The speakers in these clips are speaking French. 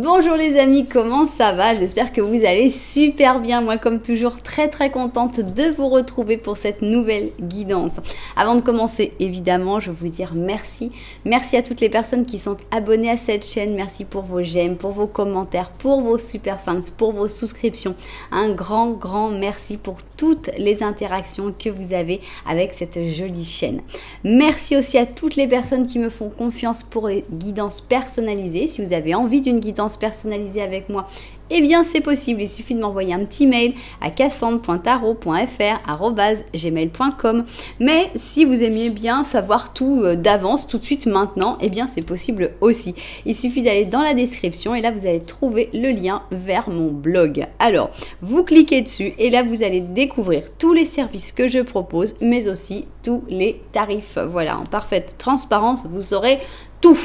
Bonjour les amis, comment ça va? J'espère que vous allez super bien. Moi comme toujours très contente de vous retrouver pour cette nouvelle guidance. Avant de commencer évidemment je veux vous dire merci. Merci à toutes les personnes qui sont abonnées à cette chaîne. Merci pour vos j'aime, pour vos commentaires, pour vos super thanks, pour vos souscriptions. Un grand merci pour toutes les interactions que vous avez avec cette jolie chaîne. Merci aussi à toutes les personnes qui me font confiance pour les guidances personnalisées. Si vous avez envie d'une guidance personnalisée avec moi, eh bien c'est possible, il suffit de m'envoyer un petit mail à cassandre.tarot.fr@gmail.com. Mais si vous aimiez bien savoir tout d'avance, tout de suite maintenant, eh bien c'est possible aussi. Il suffit d'aller dans la description et là vous allez trouver le lien vers mon blog. Alors, vous cliquez dessus et là vous allez découvrir tous les services que je propose, mais aussi tous les tarifs. Voilà, en parfaite transparence, vous saurez tout.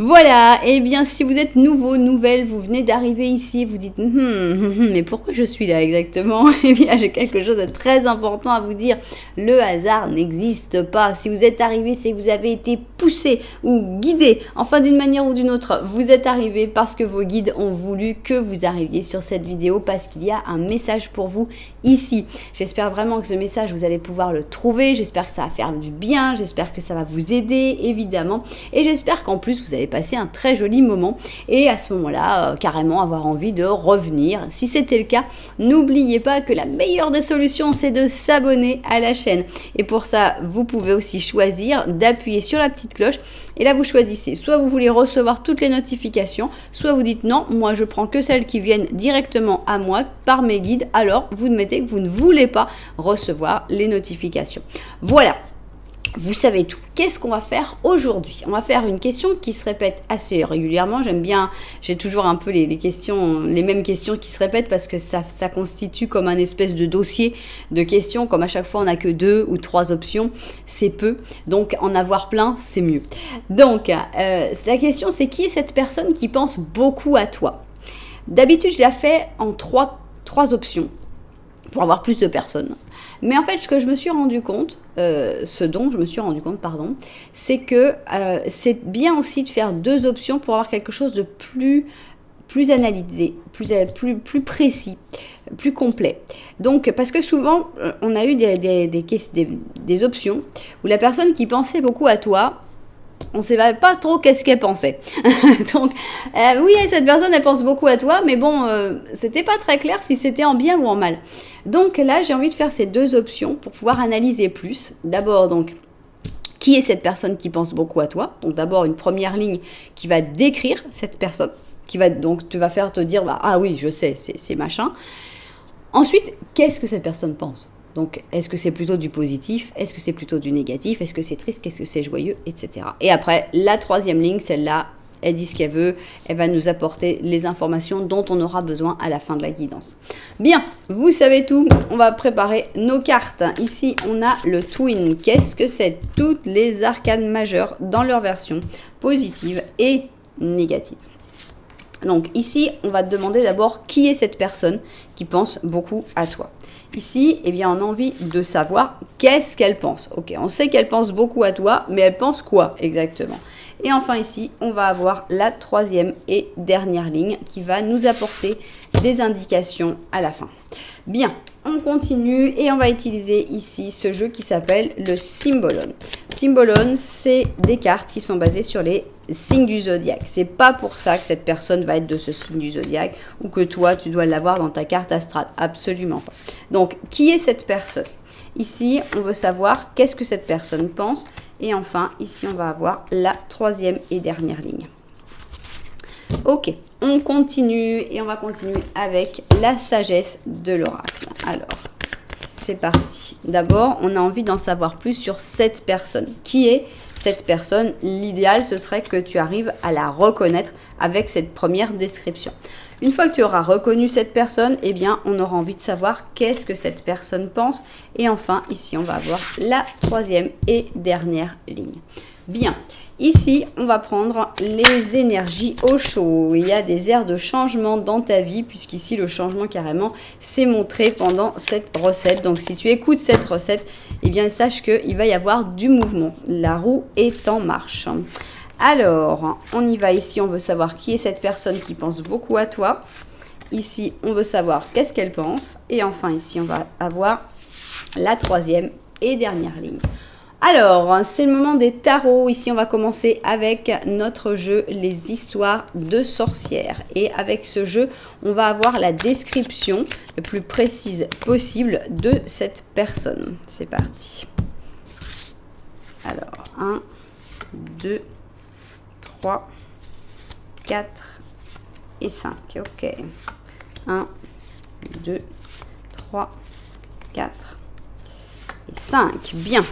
Voilà, et bien si vous êtes nouveau, nouvelle, vous venez d'arriver ici, vous dites mais pourquoi je suis là exactement? Eh bien j'ai quelque chose de très important à vous dire. Le hasard n'existe pas. Si vous êtes arrivé, c'est que vous avez été poussé ou guidé, enfin d'une manière ou d'une autre. Vous êtes arrivé parce que vos guides ont voulu que vous arriviez sur cette vidéo, parce qu'il y a un message pour vous ici. J'espère vraiment que ce message, vous allez pouvoir le trouver. J'espère que ça va faire du bien, j'espère que ça va vous aider évidemment, et j'espère qu'en plus vous allez passer un très joli moment et à ce moment-là carrément avoir envie de revenir. Si c'était le cas, n'oubliez pas que la meilleure des solutions c'est de s'abonner à la chaîne, et pour ça vous pouvez aussi choisir d'appuyer sur la petite cloche et là vous choisissez, soit vous voulez recevoir toutes les notifications, soit vous dites non, moi je prends que celles qui viennent directement à moi par mes guides, alors vous mettez que vous ne voulez pas recevoir les notifications. Voilà. Vous savez tout. Qu'est-ce qu'on va faire aujourd'hui? On va faire une question qui se répète assez régulièrement. J'aime bien, j'ai toujours un peu les mêmes questions qui se répètent parce que ça constitue comme un espèce de dossier de questions. Comme à chaque fois on n'a que 2 ou 3 options, c'est peu. Donc en avoir plein, c'est mieux. Donc la question c'est: qui est cette personne qui pense beaucoup à toi? D'habitude je la fais en 3 options pour avoir plus de personnes. Mais en fait, ce que je me suis rendu compte, c'est que c'est bien aussi de faire 2 options pour avoir quelque chose de plus analysé, plus précis, plus complet. Donc, parce que souvent, on a eu des options où la personne qui pensait beaucoup à toi, on ne sait pas trop qu'est-ce qu'elle pensait. Donc, oui, cette personne, elle pense beaucoup à toi, mais bon, c'était pas très clair si c'était en bien ou en mal. Donc là, j'ai envie de faire ces 2 options pour pouvoir analyser plus. D'abord, donc, qui est cette personne qui pense beaucoup à toi? Donc d'abord, une première ligne qui va décrire cette personne, donc tu vas faire te dire, bah, ah oui, je sais, c'est machin. Ensuite, qu'est-ce que cette personne pense? Donc, est-ce que c'est plutôt du positif? Est-ce que c'est plutôt du négatif? Est-ce que c'est triste? Qu'est-ce que c'est joyeux? Etc. Et après, la 3e ligne, celle-là, elle dit ce qu'elle veut. Elle va nous apporter les informations dont on aura besoin à la fin de la guidance. Bien, vous savez tout. On va préparer nos cartes. Ici, on a le Twin. Qu'est-ce que c'est? Toutes les arcanes majeures dans leur version positive et négative. Donc ici, on va te demander d'abord qui est cette personne qui pense beaucoup à toi. Ici, eh bien, on a envie de savoir qu'est-ce qu'elle pense. Ok, on sait qu'elle pense beaucoup à toi, mais elle pense quoi exactement? Et enfin ici, on va avoir la 3e et dernière ligne qui va nous apporter des indications à la fin. Bien, on continue et on va utiliser ici ce jeu qui s'appelle le Symbolone. Symbolone, c'est des cartes qui sont basées sur les signes du zodiaque. C'est pas pour ça que cette personne va être de ce signe du zodiaque ou que toi, tu dois l'avoir dans ta carte astrale. Absolument pas. Donc, qui est cette personne? Ici, on veut savoir qu'est-ce que cette personne pense. Et enfin, ici, on va avoir la 3e et dernière ligne. Ok, on continue et on va continuer avec la sagesse de l'oracle. Alors, c'est parti. D'abord, on a envie d'en savoir plus sur cette personne. Qui est cette personne? L'idéal, ce serait que tu arrives à la reconnaître avec cette première description. Une fois que tu auras reconnu cette personne, eh bien, on aura envie de savoir qu'est-ce que cette personne pense. Et enfin, ici, on va avoir la 3e et dernière ligne. Bien. Ici, on va prendre les énergies au chaud. Il y a des airs de changement dans ta vie, puisqu'ici, le changement carrément s'est montré pendant cette recette. Donc, si tu écoutes cette recette, eh bien, sache qu'il va y avoir du mouvement. La roue est en marche. Alors, on y va. Ici, on veut savoir qui est cette personne qui pense beaucoup à toi. Ici, on veut savoir qu'est-ce qu'elle pense. Et enfin, ici, on va avoir la troisième et dernière ligne. Alors, c'est le moment des tarots. Ici, on va commencer avec notre jeu, les histoires de sorcières. Et avec ce jeu, on va avoir la description la plus précise possible de cette personne. C'est parti. Alors, 1, 2, 3, 4 et 5. Ok. 1, 2, 3, 4 et 5. Bien.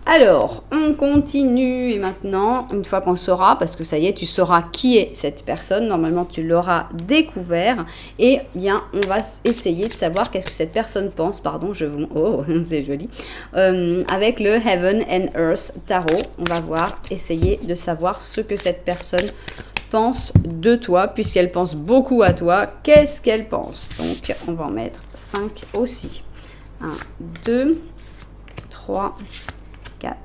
Alors, on continue et maintenant, une fois qu'on saura, parce que ça y est, tu sauras qui est cette personne, normalement tu l'auras découvert, et bien, on va essayer de savoir qu'est-ce que cette personne pense, pardon, oh, c'est joli, avec le Heaven and Earth Tarot, on va essayer de savoir ce que cette personne pense de toi, puisqu'elle pense beaucoup à toi, qu'est-ce qu'elle pense? Donc, on va en mettre 5 aussi. 1, 2, 3, 4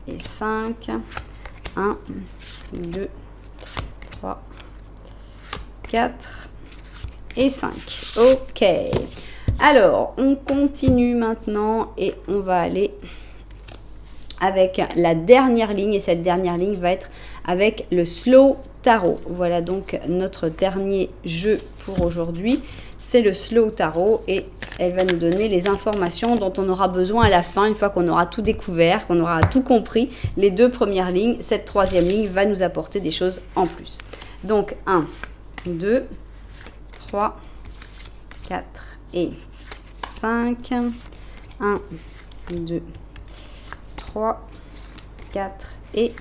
et 5. 1, 2, 3, 4 et 5. Ok. Alors, on continue maintenant et on va aller avec la dernière ligne. Et cette dernière ligne va être avec le Slow Tarot. Voilà donc notre dernier jeu pour aujourd'hui. C'est le Slow Tarot et elle va nous donner les informations dont on aura besoin à la fin, une fois qu'on aura tout découvert, qu'on aura tout compris. Les deux premières lignes, cette troisième ligne va nous apporter des choses en plus. Donc 1, 2, 3, 4 et 5. 1, 2, 3, 4 et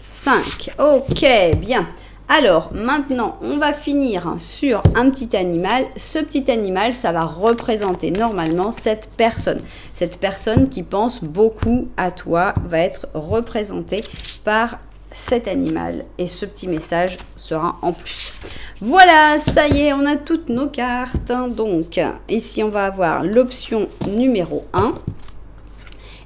5. Ok, bien. Alors, maintenant, on va finir sur un petit animal. Ce petit animal, ça va représenter normalement cette personne. Cette personne qui pense beaucoup à toi va être représentée par cet animal. Et ce petit message sera en plus. Voilà, ça y est, on a toutes nos cartes. Donc, ici, on va avoir l'option numéro 1.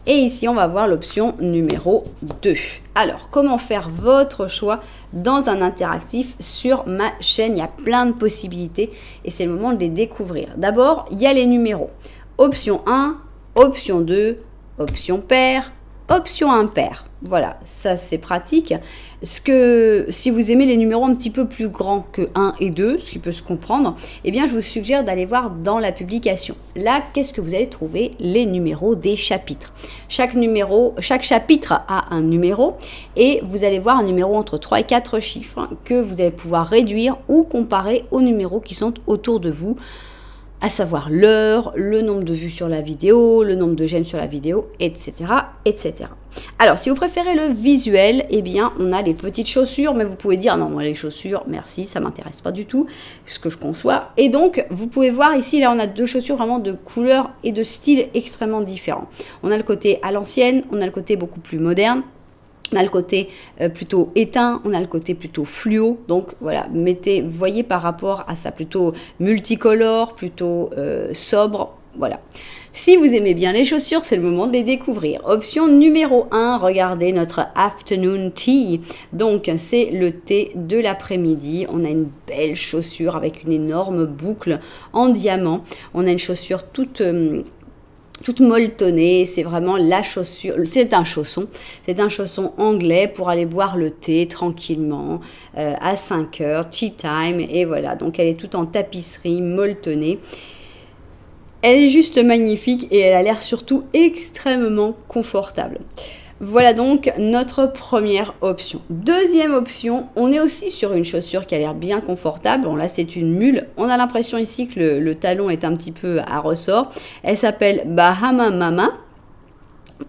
Et ici, on va voir l'option numéro 2. Alors, comment faire votre choix dans un interactif sur ma chaîne? Il y a plein de possibilités et c'est le moment de les découvrir. D'abord, il y a les numéros. Option 1, option 2, option pair, option impair. Voilà, ça c'est pratique. Si vous aimez les numéros un petit peu plus grands que 1 et 2, ce qui peut se comprendre, eh bien je vous suggère d'aller voir dans la publication. Là, qu'est-ce que vous allez trouver? Les numéros des chapitres. Chaque chapitre a un numéro et vous allez voir un numéro entre 3 et 4 chiffres que vous allez pouvoir réduire ou comparer aux numéros qui sont autour de vous, à savoir l'heure, le nombre de vues sur la vidéo, le nombre de j'aime sur la vidéo, etc., etc. Alors, si vous préférez le visuel, eh bien, on a les petites chaussures, mais vous pouvez dire, non, moi, les chaussures, merci, ça m'intéresse pas du tout, ce que je conçois. Et donc, vous pouvez voir ici, là, on a deux chaussures vraiment de couleurs et de styles extrêmement différents. On a le côté à l'ancienne, on a le côté beaucoup plus moderne. On a le côté plutôt éteint, on a le côté plutôt fluo. Donc voilà, voyez par rapport à ça, plutôt multicolore, plutôt sobre. Voilà. Si vous aimez bien les chaussures, c'est le moment de les découvrir. Option numéro 1, regardez notre afternoon tea. Donc c'est le thé de l'après-midi. On a une belle chaussure avec une énorme boucle en diamant. On a une chaussure toute molletonnée, c'est vraiment la chaussure, c'est un chausson anglais pour aller boire le thé tranquillement à 5 heures, tea time, et voilà, donc elle est toute en tapisserie molletonnée. Elle est juste magnifique et elle a l'air surtout extrêmement confortable. Voilà donc notre première option. Deuxième option, on est aussi sur une chaussure qui a l'air bien confortable. Bon, là, c'est une mule. On a l'impression ici que le talon est un petit peu à ressort. Elle s'appelle Bahama Mama.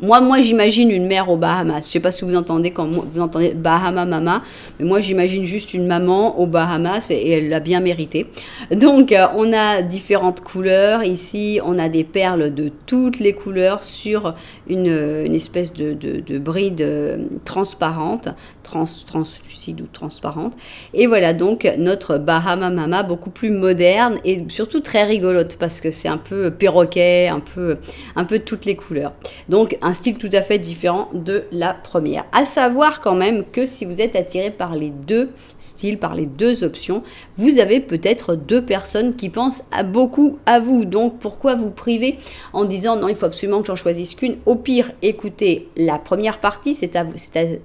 Moi j'imagine une mère aux Bahamas. Je ne sais pas si vous entendez quand vous entendez Bahama Mama, mais moi j'imagine juste une maman aux Bahamas et elle l'a bien mérité. Donc on a différentes couleurs. Ici on a des perles de toutes les couleurs sur une espèce de bride transparente, translucide ou transparente. Et voilà donc notre Bahama Mama beaucoup plus moderne et surtout très rigolote parce que c'est un peu perroquet, un peu toutes les couleurs. Donc un style tout à fait différent de la première. À savoir quand même que si vous êtes attiré par les deux styles, par les deux options, vous avez peut-être deux personnes qui pensent beaucoup à vous. Donc pourquoi vous priver en disant non, il faut absolument que j'en choisisse qu'une. Au pire, écoutez la première partie, c'est-à-dire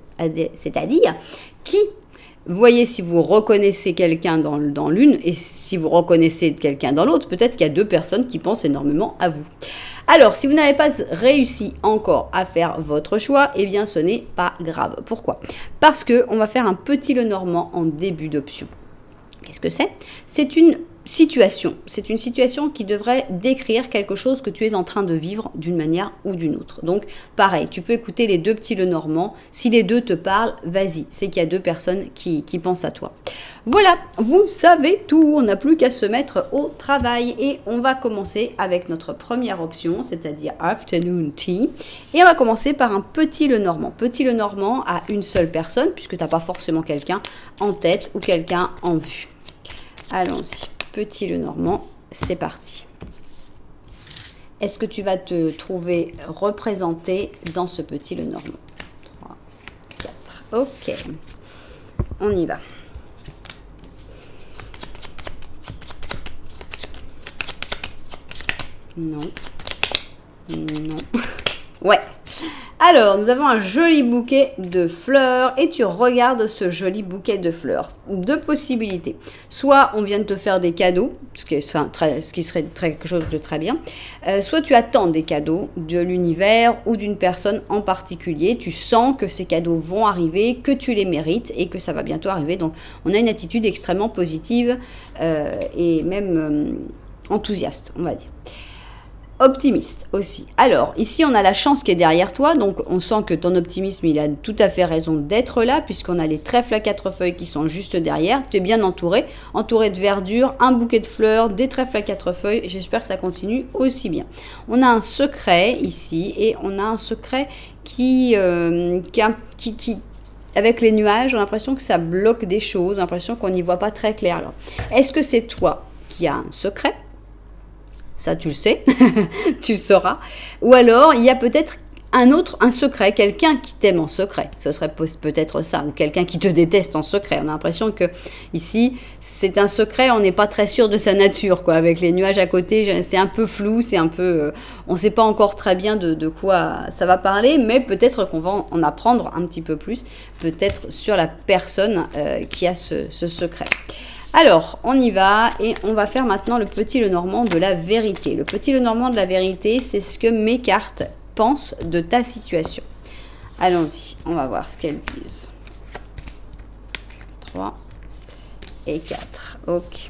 qui, voyez si vous reconnaissez quelqu'un dans l'une et si vous reconnaissez quelqu'un dans l'autre, peut-être qu'il y a deux personnes qui pensent énormément à vous. Alors, si vous n'avez pas réussi encore à faire votre choix, eh bien ce n'est pas grave. Pourquoi? Parce qu'on va faire un petit Lenormand en début d'option. Qu'est-ce que c'est? C'est une situation. C'est une situation qui devrait décrire quelque chose que tu es en train de vivre d'une manière ou d'une autre. Donc, pareil, tu peux écouter les deux petits Lenormand. Si les deux te parlent, vas-y. C'est qu'il y a deux personnes qui pensent à toi. Voilà, vous savez tout. On n'a plus qu'à se mettre au travail. Et on va commencer avec notre première option, c'est-à-dire Afternoon Tea. Et on va commencer par un petit Lenormand. Petit Lenormand à une seule personne, puisque tu n'as pas forcément quelqu'un en tête ou quelqu'un en vue. Allons-y. Petit Lenormand, c'est parti. Est-ce que tu vas te trouver représenté dans ce petit Lenormand? 3, 4. Ok. On y va. Non. Non. Ouais. Alors, nous avons un joli bouquet de fleurs et tu regardes ce joli bouquet de fleurs. Deux possibilités. Soit on vient de te faire des cadeaux, ce qui serait quelque chose de très bien. Soit tu attends des cadeaux de l'univers ou d'une personne en particulier. Tu sens que ces cadeaux vont arriver, que tu les mérites et que ça va bientôt arriver. Donc, on a une attitude extrêmement positive et même enthousiaste, on va dire. Optimiste aussi. Alors, ici, on a la chance qui est derrière toi, donc on sent que ton optimisme, il a tout à fait raison d'être là, puisqu'on a les trèfles à 4 feuilles qui sont juste derrière. Tu es bien entouré de verdure, un bouquet de fleurs, des trèfles à 4 feuilles. J'espère que ça continue aussi bien. On a un secret ici, et on a un secret qui avec les nuages, j'ai l'impression que ça bloque des choses, j'ai l'impression qu'on n'y voit pas très clair. Alors, est-ce que c'est toi qui as un secret? Ça, tu le sais, tu le sauras. Ou alors, il y a peut-être un secret, quelqu'un qui t'aime en secret. Ce serait peut-être ça, ou quelqu'un qui te déteste en secret. On a l'impression que ici, c'est un secret, on n'est pas très sûr de sa nature, quoi. Avec les nuages à côté, c'est un peu flou, c'est un peu... on ne sait pas encore très bien de quoi ça va parler, mais peut-être qu'on va en apprendre un petit peu plus, peut-être sur la personne qui a ce secret. Alors, on y va et on va faire maintenant le petit Lenormand de la vérité. Le petit Lenormand de la vérité, c'est ce que mes cartes pensent de ta situation. Allons-y, on va voir ce qu'elles disent. 3 et 4. Ok.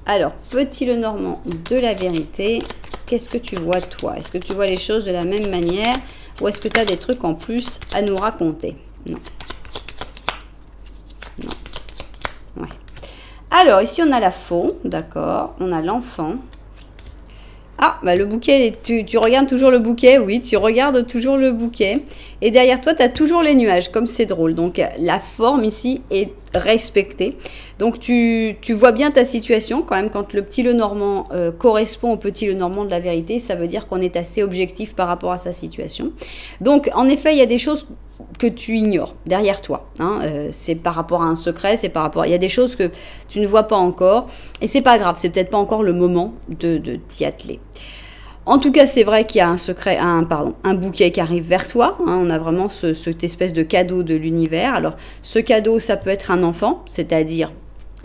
Alors, petit Lenormand de la vérité, qu'est-ce que tu vois toi? Est-ce que tu vois les choses de la même manière ou est-ce que tu as des trucs en plus à nous raconter? Non. Non. Ouais. Alors, ici, on a la faux, d'accord. On a l'enfant. Ah, bah le bouquet, tu regardes toujours le bouquet, oui, tu regardes toujours le bouquet. Et derrière toi, tu as toujours les nuages, comme c'est drôle. Donc, la forme ici est respectée. Donc, tu vois bien ta situation. Quand même, quand le petit Lenormand correspond au petit Lenormand de la vérité, ça veut dire qu'on est assez objectif par rapport à sa situation. Donc, en effet, il y a des choses que tu ignores derrière toi. Hein. C'est par rapport à un secret, c'est par rapport... Il y a des choses que tu ne vois pas encore. Et c'est pas grave, c'est peut-être pas encore le moment de t'y atteler. En tout cas, c'est vrai qu'il y a un secret, un bouquet qui arrive vers toi. Hein. On a vraiment cette espèce de cadeau de l'univers. Alors, ce cadeau, ça peut être un enfant, c'est-à-dire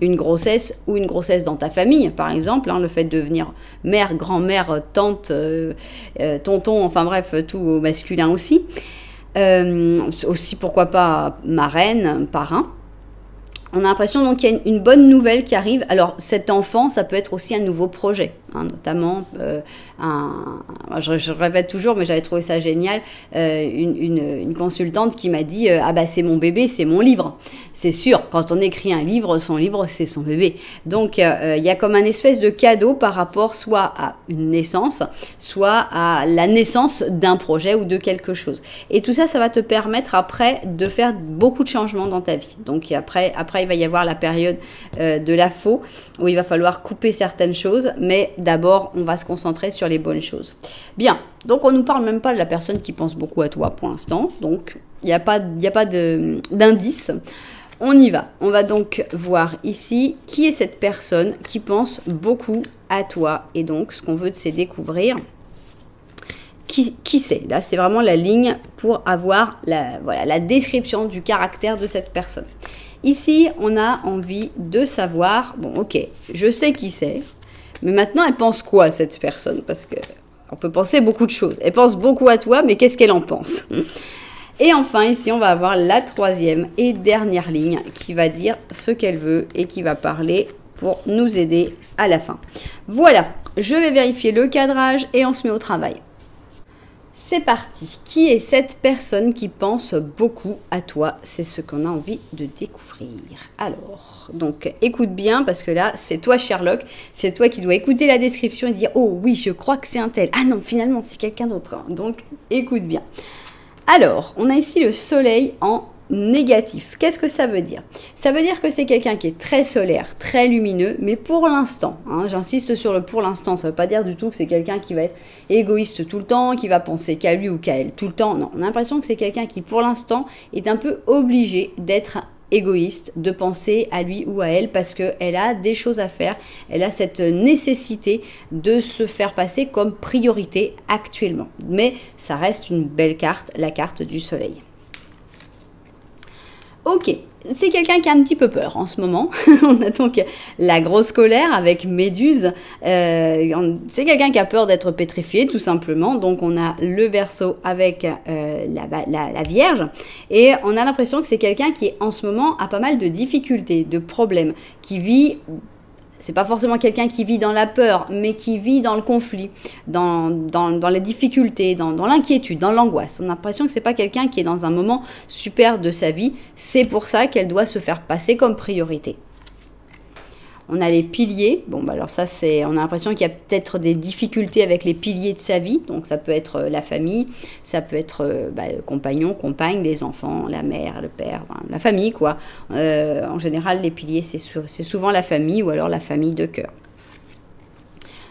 une grossesse ou une grossesse dans ta famille, par exemple. Hein, le fait de devenir mère, grand-mère, tante, tonton, enfin bref, tout au masculin aussi. Aussi, pourquoi pas, marraine, parrain. On a l'impression donc qu'il y a une bonne nouvelle qui arrive. Alors, cet enfant, ça peut être aussi un nouveau projet, hein, notamment, je répète toujours, mais j'avais trouvé ça génial, une consultante qui m'a dit ah bah c'est mon bébé, c'est mon livre. C'est sûr, quand on écrit un livre, son livre, c'est son bébé. Donc, il y a comme un espèce de cadeau par rapport soit à une naissance, soit à la naissance d'un projet ou de quelque chose. Et tout ça, ça va te permettre après de faire beaucoup de changements dans ta vie. Donc, après il va y avoir la période de la faux, où il va falloir couper certaines choses, mais d'abord, on va se concentrer sur les bonnes choses. Bien, donc on ne nous parle même pas de la personne qui pense beaucoup à toi pour l'instant, donc il n'y a pas d'indice. On y va. On va donc voir ici qui est cette personne qui pense beaucoup à toi. Et donc, ce qu'on veut, c'est découvrir qui c'est. Là, c'est vraiment la ligne pour avoir la description du caractère de cette personne. Ici, on a envie de savoir, bon, ok, je sais qui c'est, mais maintenant, elle pense quoi, cette personne? Parce que on peut penser beaucoup de choses. Elle pense beaucoup à toi, mais qu'est-ce qu'elle en pense? Et enfin, ici, on va avoir la troisième et dernière ligne qui va dire ce qu'elle veut et qui va parler pour nous aider à la fin. Voilà, je vais vérifier le cadrage et on se met au travail. C'est parti. Qui est cette personne qui pense beaucoup à toi? C'est ce qu'on a envie de découvrir. Alors, donc écoute bien parce que là, c'est toi Sherlock. C'est toi qui dois écouter la description et dire « Oh oui, je crois que c'est un tel. Ah non, finalement, c'est quelqu'un d'autre. » Donc, écoute bien. Alors, on a ici le soleil en négatif. Qu'est-ce que ça veut dire? Ça veut dire que c'est quelqu'un qui est très solaire, très lumineux, mais pour l'instant, hein, j'insiste sur le pour l'instant, ça ne veut pas dire du tout que c'est quelqu'un qui va être égoïste tout le temps, qui va penser qu'à lui ou qu'à elle tout le temps. Non, on a l'impression que c'est quelqu'un qui, pour l'instant, est un peu obligé d'être égoïste, de penser à lui ou à elle parce qu'elle a des choses à faire, elle a cette nécessité de se faire passer comme priorité actuellement. Mais ça reste une belle carte, la carte du soleil. Ok, c'est quelqu'un qui a un petit peu peur en ce moment. On a donc la grosse colère avec Méduse. C'est quelqu'un qui a peur d'être pétrifié tout simplement. Donc on a le Verseau avec la Vierge. Et on a l'impression que c'est quelqu'un qui en ce moment a pas mal de difficultés, de problèmes, qui vit... C'est pas forcément quelqu'un qui vit dans la peur, mais qui vit dans le conflit, dans les difficultés, dans l'inquiétude, dans l'angoisse. On a l'impression que c'est pas quelqu'un qui est dans un moment super de sa vie. C'est pour ça qu'elle doit se faire passer comme priorité. On a les piliers. Bon, bah alors ça, on a l'impression qu'il y a peut-être des difficultés avec les piliers de sa vie. Donc, ça peut être la famille, ça peut être le compagnon, compagne, les enfants, la mère, le père, la famille, quoi. En général, les piliers, c'est souvent la famille ou alors la famille de cœur.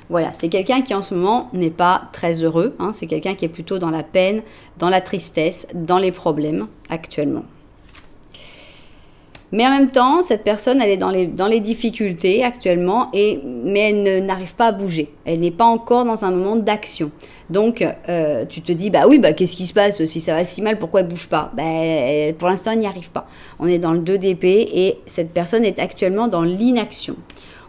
Voilà, c'est quelqu'un qui en ce moment n'est pas très heureux. Hein, c'est quelqu'un qui est plutôt dans la peine, dans la tristesse, dans les problèmes actuellement. Mais en même temps, cette personne, elle est dans les difficultés actuellement, mais elle n'arrive pas à bouger. Elle n'est pas encore dans un moment d'action. Donc, tu te dis, bah oui, bah qu'est-ce qui se passe? Si ça va si mal, pourquoi elle bouge pas? Pour l'instant, elle n'y arrive pas. On est dans le 2 d'épée et cette personne est actuellement dans l'inaction.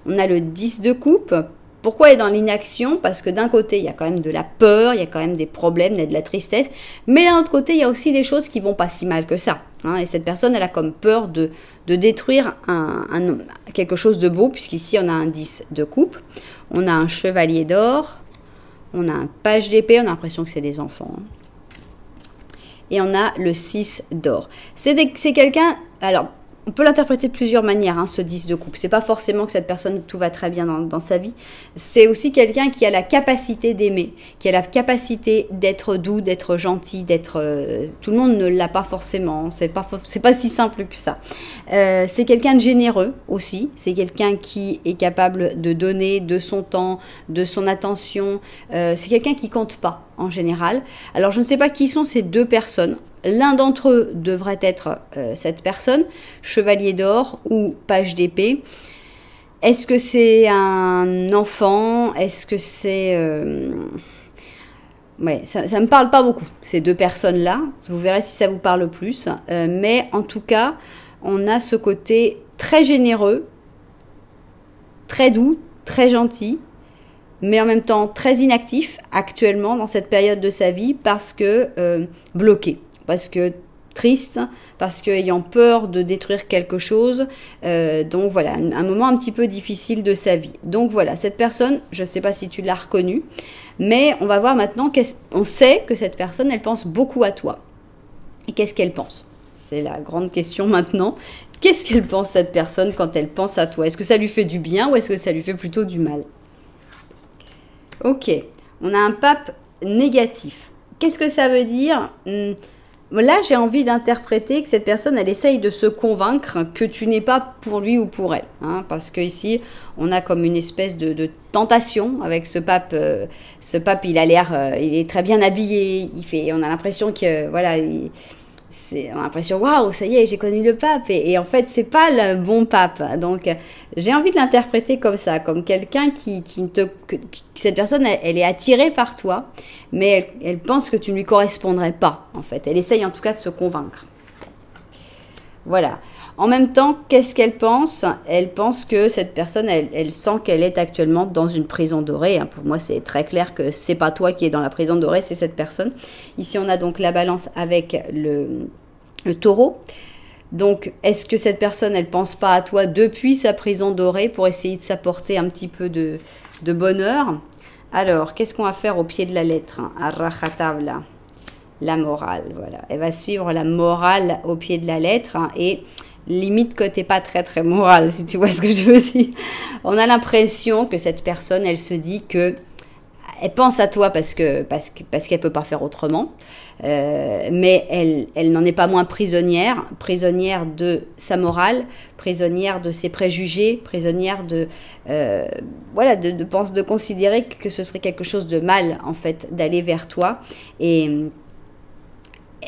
On a le 10 de coupe. Pourquoi elle est dans l'inaction? Parce que d'un côté, il y a quand même de la peur, il y a quand même des problèmes, il y a de la tristesse. Mais d'un autre côté, il y a aussi des choses qui vont pas si mal que ça. Hein, et cette personne, elle a comme peur de détruire quelque chose de beau, puisqu'ici, on a un 10 de coupe. On a un chevalier d'or. On a un page d'épée. On a l'impression que c'est des enfants. Hein. Et on a le 6 d'or. C'est quelqu'un... Alors, on peut l'interpréter de plusieurs manières, hein, ce 10 de coupe. C'est pas forcément que cette personne, tout va très bien dans sa vie. C'est aussi quelqu'un qui a la capacité d'aimer, qui a la capacité d'être doux, d'être gentil, d'être... tout le monde ne l'a pas forcément. C'est pas si simple que ça. C'est quelqu'un de généreux aussi. C'est quelqu'un qui est capable de donner de son temps, de son attention. C'est quelqu'un qui compte pas, en général. Alors, je ne sais pas qui sont ces deux personnes. L'un d'entre eux devrait être cette personne, chevalier d'or ou page d'épée. Est-ce que c'est un enfant? Est-ce que c'est... Ouais, ça ne me parle pas beaucoup, ces deux personnes-là. Vous verrez si ça vous parle plus. Mais en tout cas, on a ce côté très généreux, très doux, très gentil, mais en même temps très inactif actuellement dans cette période de sa vie parce que bloqué. Parce que triste, parce qu'ayant peur de détruire quelque chose. Donc voilà, un moment un petit peu difficile de sa vie. Donc voilà, cette personne, je ne sais pas si tu l'as reconnue, mais on va voir maintenant, on sait que cette personne, elle pense beaucoup à toi. Et qu'est-ce qu'elle pense? C'est la grande question maintenant. Qu'est-ce qu'elle pense, cette personne, quand elle pense à toi? Est-ce que ça lui fait du bien ou est-ce que ça lui fait plutôt du mal? Ok, on a un pape négatif. Qu'est-ce que ça veut dire? là, j'ai envie d'interpréter que cette personne, elle essaye de se convaincre que tu n'es pas pour lui ou pour elle. Hein, parce qu'ici, on a comme une espèce de tentation avec ce pape. Ce pape, il a l'air, il est très bien habillé. On a l'impression que, voilà, on a l'impression, waouh, ça y est, j'ai connu le pape. Et en fait, c'est pas le bon pape. Donc, j'ai envie de l'interpréter comme ça, comme quelqu'un cette personne, elle est attirée par toi, mais elle pense que tu ne lui correspondrais pas, en fait. Elle essaye en tout cas de se convaincre. Voilà. En même temps, qu'est-ce qu'elle pense? Elle pense que cette personne, elle sent qu'elle est actuellement dans une prison dorée. Pour moi, c'est très clair que c'est pas toi qui es dans la prison dorée, c'est cette personne. Ici, on a donc la balance avec le taureau. Donc, est-ce que cette personne, elle pense pas à toi depuis sa prison dorée pour essayer de s'apporter un petit peu de bonheur? Alors, qu'est-ce qu'on va faire au pied de la lettre? Arrachatabla, la morale, voilà. Elle va suivre la morale au pied de la lettre et limite que t'es pas très très morale, si tu vois ce que je veux dire. On a l'impression que cette personne, elle se dit que elle pense à toi parce qu'elle peut pas faire autrement, mais elle n'en est pas moins prisonnière de sa morale, prisonnière de ses préjugés, prisonnière de considérer que ce serait quelque chose de mal en fait d'aller vers toi. Et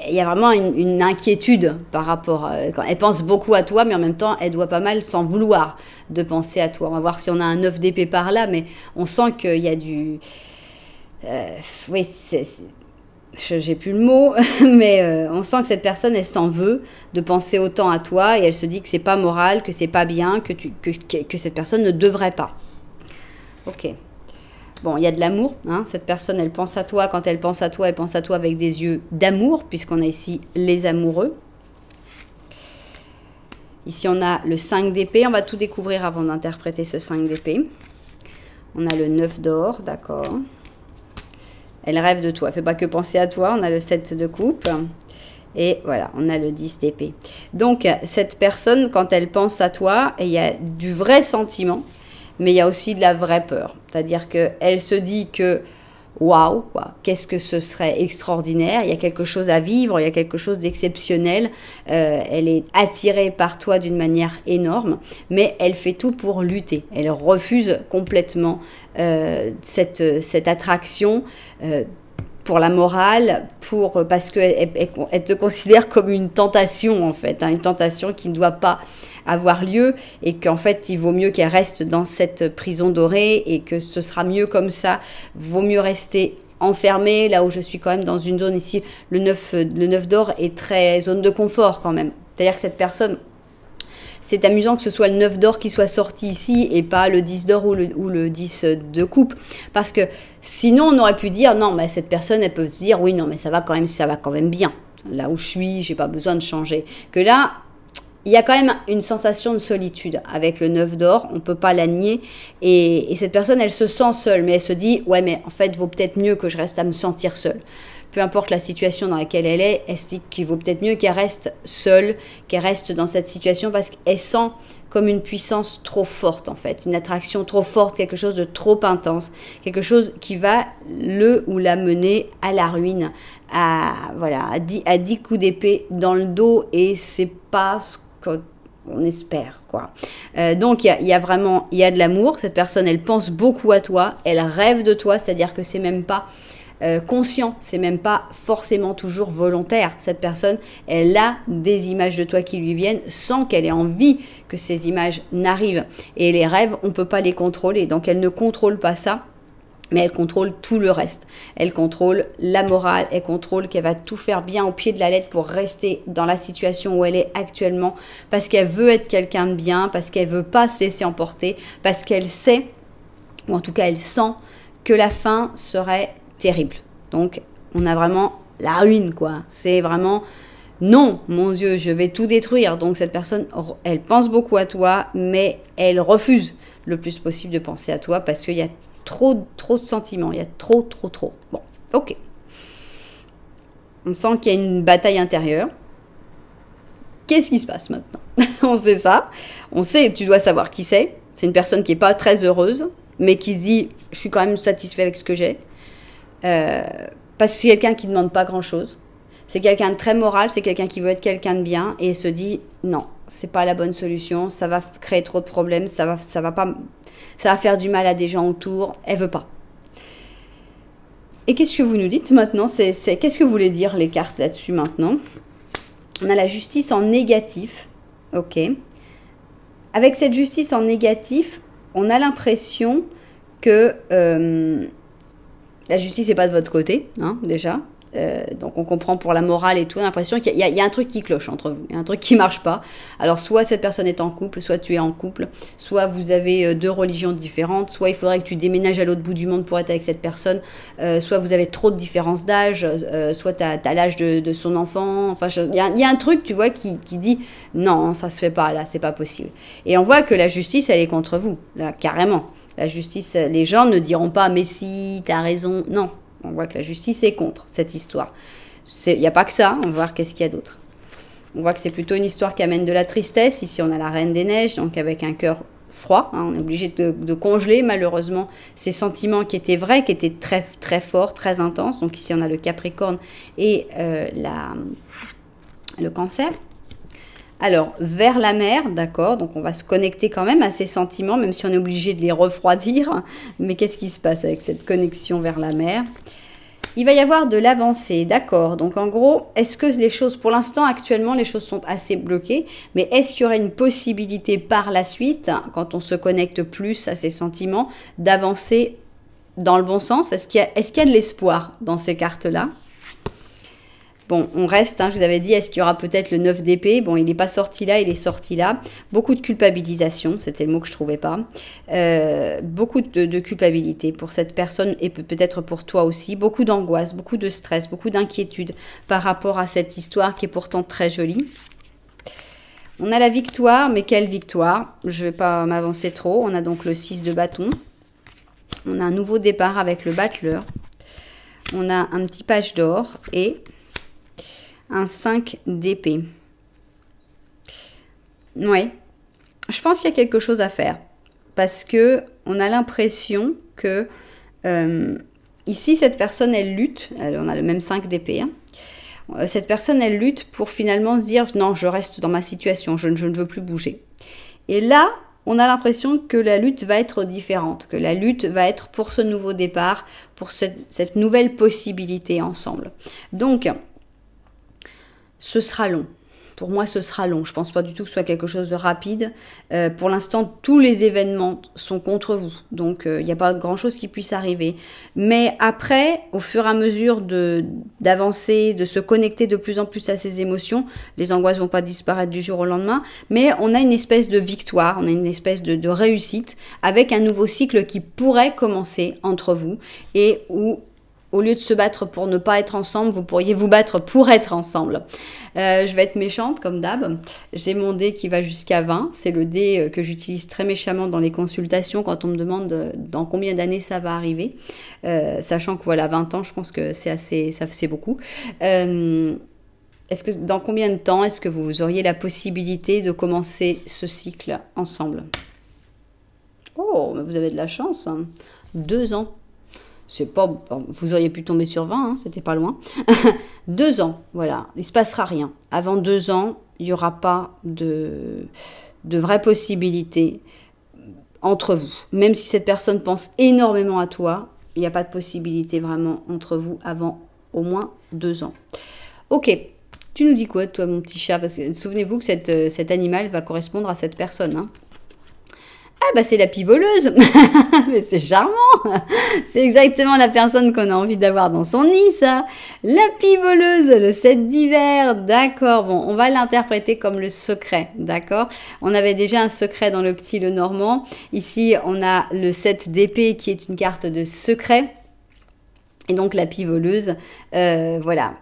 il y a vraiment une inquiétude par rapport elle pense beaucoup à toi, mais en même temps elle doit pas mal s'en vouloir de penser à toi. On va voir si on a un 9 d'épée par là, mais on sent qu'il y a du oui, j'ai plus le mot, mais on sent que cette personne, elle s'en veut de penser autant à toi et elle se dit que c'est pas moral, que c'est pas bien, que cette personne ne devrait pas. Ok. Bon, il y a de l'amour, hein. Cette personne, elle pense à toi. Quand elle pense à toi, elle pense à toi avec des yeux d'amour, puisqu'on a ici les amoureux. Ici, on a le 5 d'épée. On va tout découvrir avant d'interpréter ce 5 d'épée. On a le 9 d'or, d'accord. Elle rêve de toi. Elle ne fait pas que penser à toi. On a le 7 de coupe. Et voilà, on a le 10 d'épée. Donc, cette personne, quand elle pense à toi, il y a du vrai sentiment, mais il y a aussi de la vraie peur. C'est-à-dire qu'elle se dit que, waouh, qu'est-ce que ce serait extraordinaire. Il y a quelque chose à vivre, il y a quelque chose d'exceptionnel. Elle est attirée par toi d'une manière énorme, mais elle fait tout pour lutter. Elle refuse complètement cette attraction pour la morale, parce qu'elle te considère comme une tentation, en fait, hein, une tentation qui ne doit pas avoir lieu, et qu'en fait, il vaut mieux qu'elle reste dans cette prison dorée, et que ce sera mieux comme ça. Vaut mieux rester enfermée, là où je suis quand même dans une zone ici, le 9 d'or est très zone de confort quand même. C'est-à-dire que cette personne... C'est amusant que ce soit le 9 d'or qui soit sorti ici et pas le 10 d'or ou le 10 de coupe. Parce que sinon, on aurait pu dire, non, mais cette personne, elle peut se dire, oui, non, mais ça va quand même bien. Là où je suis, j'ai pas besoin de changer. Que là, il y a quand même une sensation de solitude avec le 9 d'or, on peut pas la nier. Et cette personne, elle se sent seule, mais elle se dit, ouais, mais en fait, vaut peut-être mieux que je reste à me sentir seule. Peu importe la situation dans laquelle elle est, elle se dit qu'il vaut peut-être mieux qu'elle reste seule, qu'elle reste dans cette situation, parce qu'elle sent comme une puissance trop forte, en fait, une attraction trop forte, quelque chose de trop intense, quelque chose qui va le ou la mener à la ruine, à 10 coups d'épée dans le dos, et c'est pas ce qu'on espère, quoi. Donc, il y a de l'amour. Cette personne, elle pense beaucoup à toi, elle rêve de toi, c'est-à-dire que c'est même pas conscient, c'est même pas forcément toujours volontaire. Cette personne, elle a des images de toi qui lui viennent sans qu'elle ait envie que ces images n'arrivent. Et les rêves, on peut pas les contrôler. Donc elle ne contrôle pas ça, mais elle contrôle tout le reste. Elle contrôle la morale, elle contrôle qu'elle va tout faire bien au pied de la lettre pour rester dans la situation où elle est actuellement, parce qu'elle veut être quelqu'un de bien, parce qu'elle veut pas se laisser emporter, parce qu'elle sait, ou en tout cas elle sent, que la fin serait terrible. Donc, on a vraiment la ruine, quoi. C'est vraiment, non, mon Dieu, je vais tout détruire. Donc, cette personne, elle pense beaucoup à toi, mais elle refuse le plus possible de penser à toi parce qu'il y a trop de sentiments. Il y a trop. Bon, ok. On sent qu'il y a une bataille intérieure. Qu'est-ce qui se passe maintenant? On sait ça. On sait, tu dois savoir qui c'est. C'est une personne qui n'est pas très heureuse, mais qui se dit, je suis quand même satisfait avec ce que j'ai. Parce que c'est quelqu'un qui ne demande pas grand-chose. C'est quelqu'un de très moral, c'est quelqu'un qui veut être quelqu'un de bien et se dit non, c'est pas la bonne solution, ça va créer trop de problèmes, ça va faire du mal à des gens autour, elle veut pas. Et qu'est-ce que vous nous dites maintenant? Qu'est-ce que vous voulez dire les cartes là-dessus maintenant? On a la justice en négatif, ok. Avec cette justice en négatif, on a l'impression que la justice n'est pas de votre côté, hein, déjà. Donc on comprend pour la morale et tout, on a l'impression qu'il y a un truc qui cloche entre vous, il y a un truc qui marche pas. Alors soit cette personne est en couple, soit tu es en couple, soit vous avez deux religions différentes, soit il faudrait que tu déménages à l'autre bout du monde pour être avec cette personne, soit vous avez trop de différences d'âge, soit tu as l'âge de son enfant, enfin il y a un truc, tu vois, qui dit non, ça se fait pas là, c'est pas possible. Et on voit que la justice, elle est contre vous, là, carrément. La justice, les gens ne diront pas mais si, t'as raison, non. On voit que la justice est contre cette histoire. Il n'y a pas que ça, on va voir qu'est-ce qu'il y a d'autre. On voit que c'est plutôt une histoire qui amène de la tristesse. Ici, on a la Reine des Neiges, donc avec un cœur froid. Hein, on est obligé de congeler, malheureusement, ces sentiments qui étaient vrais, qui étaient très, très forts, très intenses. Donc ici, on a le Capricorne et le Cancer. Alors, vers la mer, d'accord, donc on va se connecter quand même à ces sentiments, même si on est obligé de les refroidir. Mais qu'est-ce qui se passe avec cette connexion vers la mer? Il va y avoir de l'avancée, d'accord. Donc en gros, est-ce que les choses, pour l'instant, actuellement, les choses sont assez bloquées, mais est-ce qu'il y aurait une possibilité par la suite, quand on se connecte plus à ces sentiments, d'avancer dans le bon sens? Est-ce qu'il y a de l'espoir dans ces cartes-là? Bon, on reste, hein, je vous avais dit, est-ce qu'il y aura peut-être le 9 d'épée? Bon, il n'est pas sorti là, il est sorti là. Beaucoup de culpabilisation, c'était le mot que je ne trouvais pas. Beaucoup de culpabilité pour cette personne et peut-être pour toi aussi. Beaucoup d'angoisse, beaucoup de stress, beaucoup d'inquiétude par rapport à cette histoire qui est pourtant très jolie. On a la victoire, mais quelle victoire? Je ne vais pas m'avancer trop. On a donc le 6 de bâton. On a un nouveau départ avec le battleur. On a un petit page d'or et un 5 d'épée. Ouais. Je pense qu'il y a quelque chose à faire. Parce que on a l'impression que ici, cette personne, elle lutte. On a le même 5 d'épée. Hein. Cette personne, elle lutte pour finalement se dire non, je reste dans ma situation, je ne veux plus bouger. Et là, on a l'impression que la lutte va être différente, que la lutte va être pour ce nouveau départ, pour cette nouvelle possibilité ensemble. Donc, ce sera long. Pour moi, ce sera long. Je ne pense pas du tout que ce soit quelque chose de rapide. Pour l'instant, tous les événements sont contre vous. Donc, il n'y a pas grand-chose qui puisse arriver. Mais après, au fur et à mesure d'avancer, de se connecter de plus en plus à ces émotions, les angoisses ne vont pas disparaître du jour au lendemain. Mais on a une espèce de victoire, on a une espèce de réussite avec un nouveau cycle qui pourrait commencer entre vous et où, au lieu de se battre pour ne pas être ensemble, vous pourriez vous battre pour être ensemble. Je vais être méchante comme d'hab. J'ai mon dé qui va jusqu'à 20. C'est le dé que j'utilise très méchamment dans les consultations quand on me demande dans combien d'années ça va arriver. Sachant que voilà, 20 ans, je pense que c'est beaucoup. Est-ce que dans combien de temps est-ce que vous auriez la possibilité de commencer ce cycle ensemble? Oh, mais vous avez de la chance. Hein. 2 ans. C'est pas, vous auriez pu tomber sur 20, hein, c'était pas loin. 2 ans, voilà, il se passera rien. Avant 2 ans, il n'y aura pas de vraies possibilités entre vous. Même si cette personne pense énormément à toi, il n'y a pas de possibilité vraiment entre vous avant au moins 2 ans. Ok, tu nous dis quoi toi mon petit chat? Parce que souvenez-vous que cet animal va correspondre à cette personne, hein. Ah bah c'est la pivoleuse. Mais c'est charmant. C'est exactement la personne qu'on a envie d'avoir dans son nid, ça. La pivoleuse, le 7 d'hiver, d'accord. Bon, on va l'interpréter comme le secret, d'accord. On avait déjà un secret dans le petit le normand. Ici, on a le 7 d'épée qui est une carte de secret. Et donc la pivoleuse, voilà.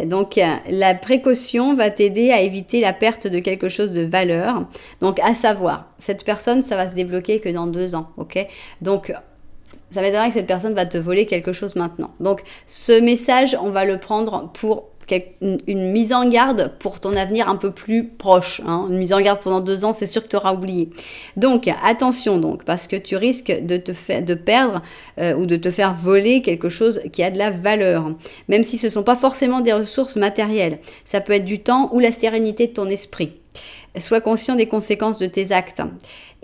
Donc, la précaution va t'aider à éviter la perte de quelque chose de valeur. Donc, à savoir, cette personne, ça va se débloquer que dans 2 ans, ok? Donc, ça m'étonnerait que cette personne va te voler quelque chose maintenant. Donc, ce message, on va le prendre pour une mise en garde pour ton avenir un peu plus proche. Hein. Une mise en garde pendant 2 ans, c'est sûr que tu auras oublié. Donc, attention donc, parce que tu risques de perdre ou de te faire voler quelque chose qui a de la valeur. Même si ce ne sont pas forcément des ressources matérielles. Ça peut être du temps ou la sérénité de ton esprit. Sois conscient des conséquences de tes actes.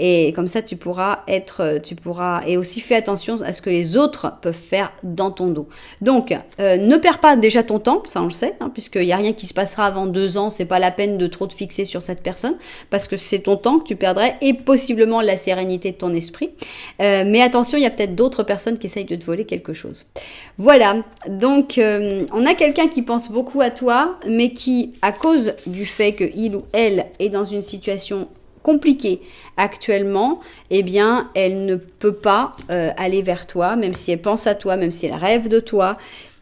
Et comme ça, tu pourras, et aussi fais attention à ce que les autres peuvent faire dans ton dos. Donc, ne perds pas déjà ton temps, ça on le sait, hein, puisqu'il n'y a rien qui se passera avant 2 ans, c'est pas la peine de trop te fixer sur cette personne, parce que c'est ton temps que tu perdrais, et possiblement la sérénité de ton esprit. Mais attention, il y a peut-être d'autres personnes qui essayent de te voler quelque chose. Voilà, donc on a quelqu'un qui pense beaucoup à toi, mais qui, à cause du fait qu'il ou elle est dans une situation compliquée actuellement, eh bien, elle ne peut pas aller vers toi, même si elle pense à toi, même si elle rêve de toi.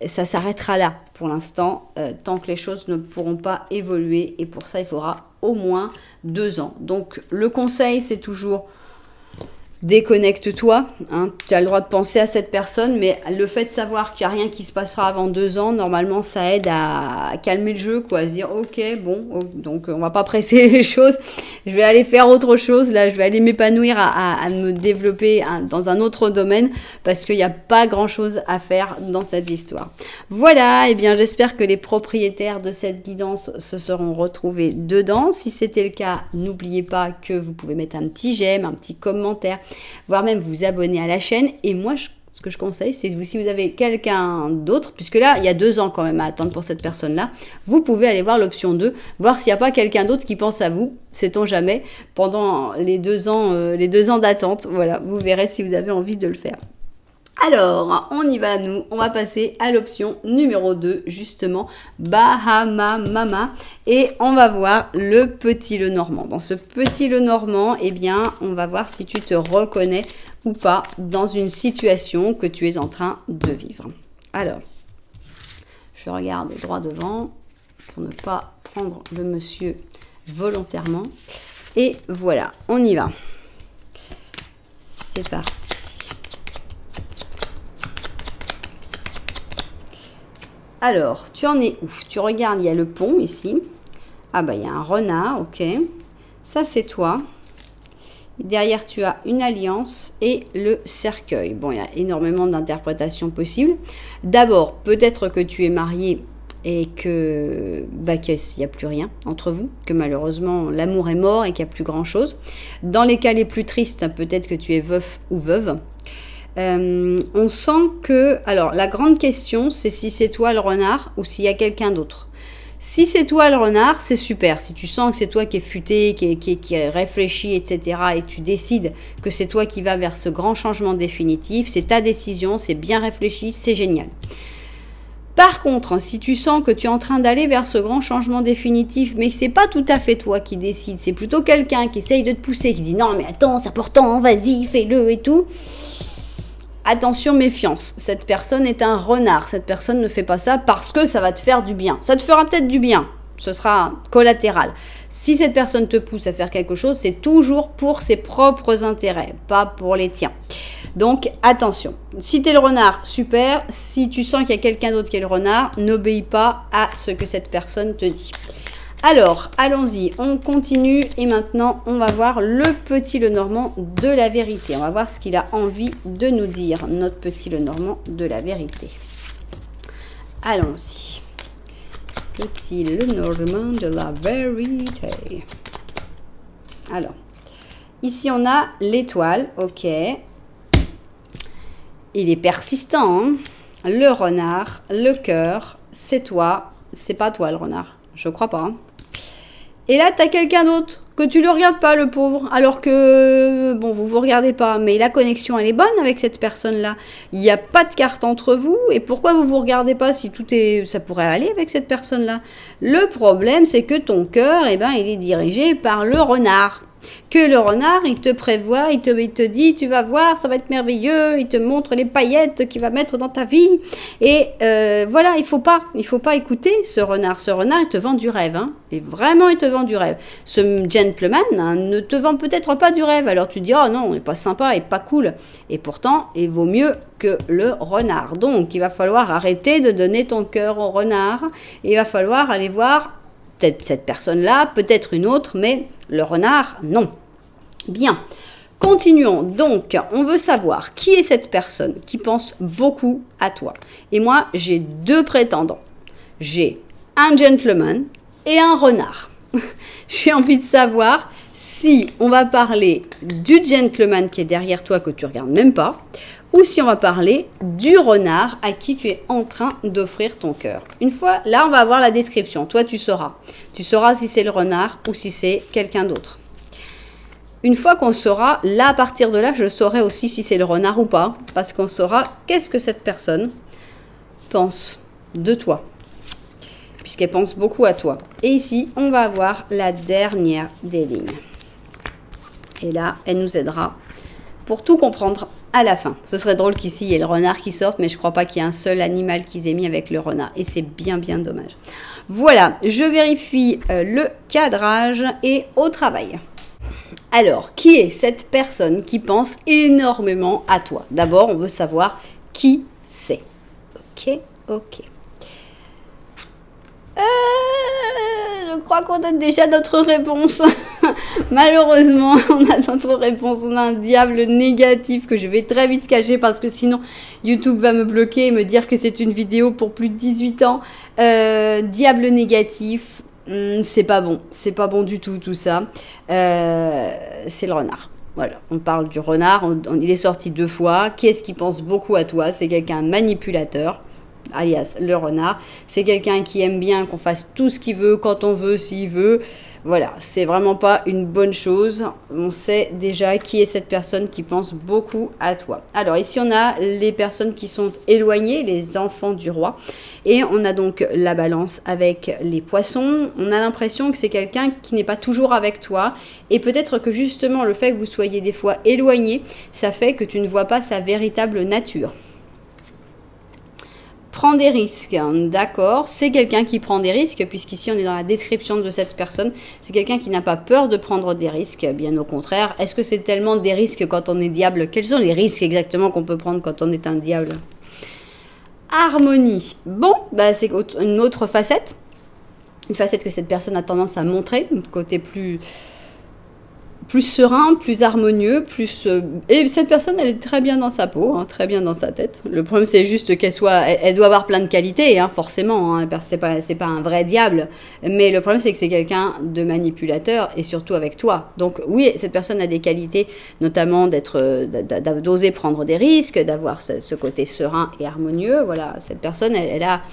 Ça s'arrêtera là pour l'instant, tant que les choses ne pourront pas évoluer. Et pour ça, il faudra au moins 2 ans. Donc, le conseil, c'est toujours déconnecte-toi, hein. Tu as le droit de penser à cette personne, mais le fait de savoir qu'il n'y a rien qui se passera avant 2 ans, normalement ça aide à calmer le jeu, quoi, à se dire ok, bon, donc on va pas presser les choses, je vais aller faire autre chose, là je vais aller m'épanouir à me développer dans un autre domaine, parce qu'il n'y a pas grand chose à faire dans cette histoire. Voilà, et bien j'espère que les propriétaires de cette guidance se seront retrouvés dedans. Si c'était le cas, n'oubliez pas que vous pouvez mettre un petit j'aime, un petit commentaire, voire même vous abonner à la chaîne. Et moi, ce que je conseille, c'est que si vous avez quelqu'un d'autre, puisque là, il y a 2 ans quand même à attendre pour cette personne-là, vous pouvez aller voir l'option 2, voir s'il n'y a pas quelqu'un d'autre qui pense à vous, sait-on jamais, pendant les 2 ans d'attente. Voilà, vous verrez si vous avez envie de le faire. Alors, on y va, on va passer à l'option numéro 2, justement, Bahama Mama, et on va voir le petit Lenormand. Dans ce petit Lenormand, eh bien, on va voir si tu te reconnais ou pas dans une situation que tu es en train de vivre. Alors, je regarde droit devant pour ne pas prendre le monsieur volontairement. Et voilà, on y va. C'est parti. Alors, tu en es où? Tu regardes, il y a le pont ici. Ah bah, il y a un renard, ok. Ça, c'est toi. Derrière, tu as une alliance et le cercueil. Bon, il y a énormément d'interprétations possibles. D'abord, peut-être que tu es marié et que qu'il n'y a plus rien entre vous, que malheureusement, l'amour est mort et qu'il n'y a plus grand-chose. Dans les cas les plus tristes, peut-être que tu es veuf ou veuve. On sent que... Alors, la grande question, c'est si c'est toi le renard ou s'il y a quelqu'un d'autre. Si c'est toi le renard, c'est super. Si tu sens que c'est toi qui es futé, qui est réfléchi, etc. et que tu décides que c'est toi qui vas vers ce grand changement définitif, c'est ta décision, c'est bien réfléchi, c'est génial. Par contre, si tu sens que tu es en train d'aller vers ce grand changement définitif, mais que c'est pas tout à fait toi qui décide, c'est plutôt quelqu'un qui essaye de te pousser, qui dit non mais attends, c'est important, vas-y, fais-le et tout... Attention, méfiance, cette personne est un renard, cette personne ne fait pas ça parce que ça va te faire du bien. Ça te fera peut-être du bien, ce sera collatéral. Si cette personne te pousse à faire quelque chose, c'est toujours pour ses propres intérêts, pas pour les tiens. Donc attention, si tu es le renard, super. Si tu sens qu'il y a quelqu'un d'autre qui est le renard, n'obéis pas à ce que cette personne te dit. Alors, allons-y, on continue et maintenant, on va voir le petit Lenormand de la vérité. On va voir ce qu'il a envie de nous dire, notre petit Lenormand de la vérité. Allons-y. Petit Lenormand de la vérité. Alors, ici, on a l'étoile, ok. Il est persistant, hein. Le renard, le cœur, c'est toi. C'est pas toi, le renard. Je crois pas, hein. Et là, tu as quelqu'un d'autre, que tu ne le regardes pas, le pauvre, alors que, bon, vous vous regardez pas, mais la connexion, elle est bonne avec cette personne-là. Il n'y a pas de carte entre vous, et pourquoi vous vous regardez pas si tout est... Ça pourrait aller avec cette personne-là. Le problème, c'est que ton cœur, eh ben, il est dirigé par le renard. Que le renard, il te prévoit, il te dit, tu vas voir, ça va être merveilleux, il te montre les paillettes qu'il va mettre dans ta vie. Et voilà, il faut pas écouter ce renard. Ce renard, il te vend du rêve. Hein. Et vraiment, il te vend du rêve. Ce gentleman hein, ne te vend peut-être pas du rêve. Alors tu te dis, oh non, il n'est pas sympa, il n'est pas cool. Et pourtant, il vaut mieux que le renard. Donc, il va falloir arrêter de donner ton cœur au renard. Et il va falloir aller voir peut-être cette personne-là, peut-être une autre, mais le renard, non. Bien, continuons. Donc, on veut savoir qui est cette personne qui pense beaucoup à toi. Et moi, j'ai deux prétendants. J'ai un gentleman et un renard. J'ai envie de savoir si on va parler du gentleman qui est derrière toi, que tu ne regardes même pas, ou si on va parler du renard à qui tu es en train d'offrir ton cœur. Une fois, là, on va avoir la description. Toi, tu sauras. Tu sauras si c'est le renard ou si c'est quelqu'un d'autre. Une fois qu'on saura, là, à partir de là, je saurai aussi si c'est le renard ou pas, parce qu'on saura qu'est-ce que cette personne pense de toi, puisqu'elle pense beaucoup à toi. Et ici, on va avoir la dernière des lignes. Et là, elle nous aidera pour tout comprendre à la fin. Ce serait drôle qu'ici, il y ait le renard qui sorte, mais je ne crois pas qu'il y ait un seul animal qu'ils aient mis avec le renard. Et c'est bien, bien dommage. Voilà, je vérifie le cadrage et au travail. Alors, qui est cette personne qui pense énormément à toi? D'abord, on veut savoir qui c'est. Ok, ok. Je crois qu'on a déjà notre réponse. Malheureusement, on a notre réponse. On a un diable négatif que je vais très vite cacher parce que sinon YouTube va me bloquer et me dire que c'est une vidéo pour plus de 18 ans. Diable négatif, c'est pas bon. C'est pas bon du tout ça. C'est le renard. Voilà, on parle du renard. Il est sorti 2 fois. Qui est-ce qui pense beaucoup à toi? C'est quelqu'un manipulateur, alias le renard. C'est quelqu'un qui aime bien qu'on fasse tout ce qu'il veut, quand on veut, s'il veut. Voilà, c'est vraiment pas une bonne chose. On sait déjà qui est cette personne qui pense beaucoup à toi. Alors ici, on a les personnes qui sont éloignées, les enfants du roi. Et on a donc la balance avec les poissons. On a l'impression que c'est quelqu'un qui n'est pas toujours avec toi. Et peut-être que justement, le fait que vous soyez des fois éloignés, ça fait que tu ne vois pas sa véritable nature. Prend des risques, d'accord, c'est quelqu'un qui prend des risques, puisqu'ici on est dans la description de cette personne, c'est quelqu'un qui n'a pas peur de prendre des risques, bien au contraire. Est-ce que c'est tellement des risques quand on est diable? Quels sont les risques exactement qu'on peut prendre quand on est un diable? Harmonie, bon, bah c'est une autre facette, une facette que cette personne a tendance à montrer, un côté plus serein, plus harmonieux, et cette personne, elle est très bien dans sa peau, hein, très bien dans sa tête. Le problème, c'est juste elle doit avoir plein de qualités, hein, forcément. Hein, c'est pas un vrai diable. Mais le problème, c'est que c'est quelqu'un de manipulateur, et surtout avec toi. Donc oui, cette personne a des qualités, notamment d'oser prendre des risques, d'avoir ce côté serein et harmonieux. Voilà, cette personne, elle a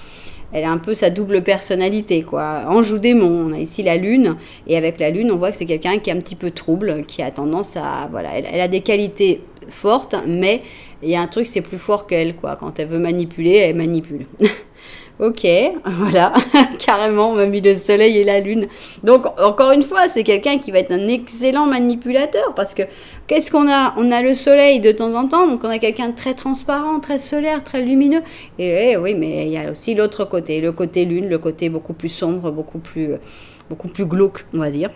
un peu sa double personnalité, quoi. Ange démon, on a ici la lune, et avec la lune, on voit que c'est quelqu'un qui est un petit peu trouble, qui a tendance à... Voilà, elle a des qualités fortes, mais il y a un truc, c'est plus fort qu'elle, quoi. Quand elle veut manipuler, elle manipule. Ok, voilà, carrément, on m'a mis le soleil et la lune. Donc, encore une fois, c'est quelqu'un qui va être un excellent manipulateur, parce que, qu'est-ce qu'on a? On a le soleil de temps en temps, donc on a quelqu'un de très transparent, très solaire, très lumineux. Et oui, mais il y a aussi l'autre côté, le côté lune, le côté beaucoup plus sombre, beaucoup plus glauque, on va dire.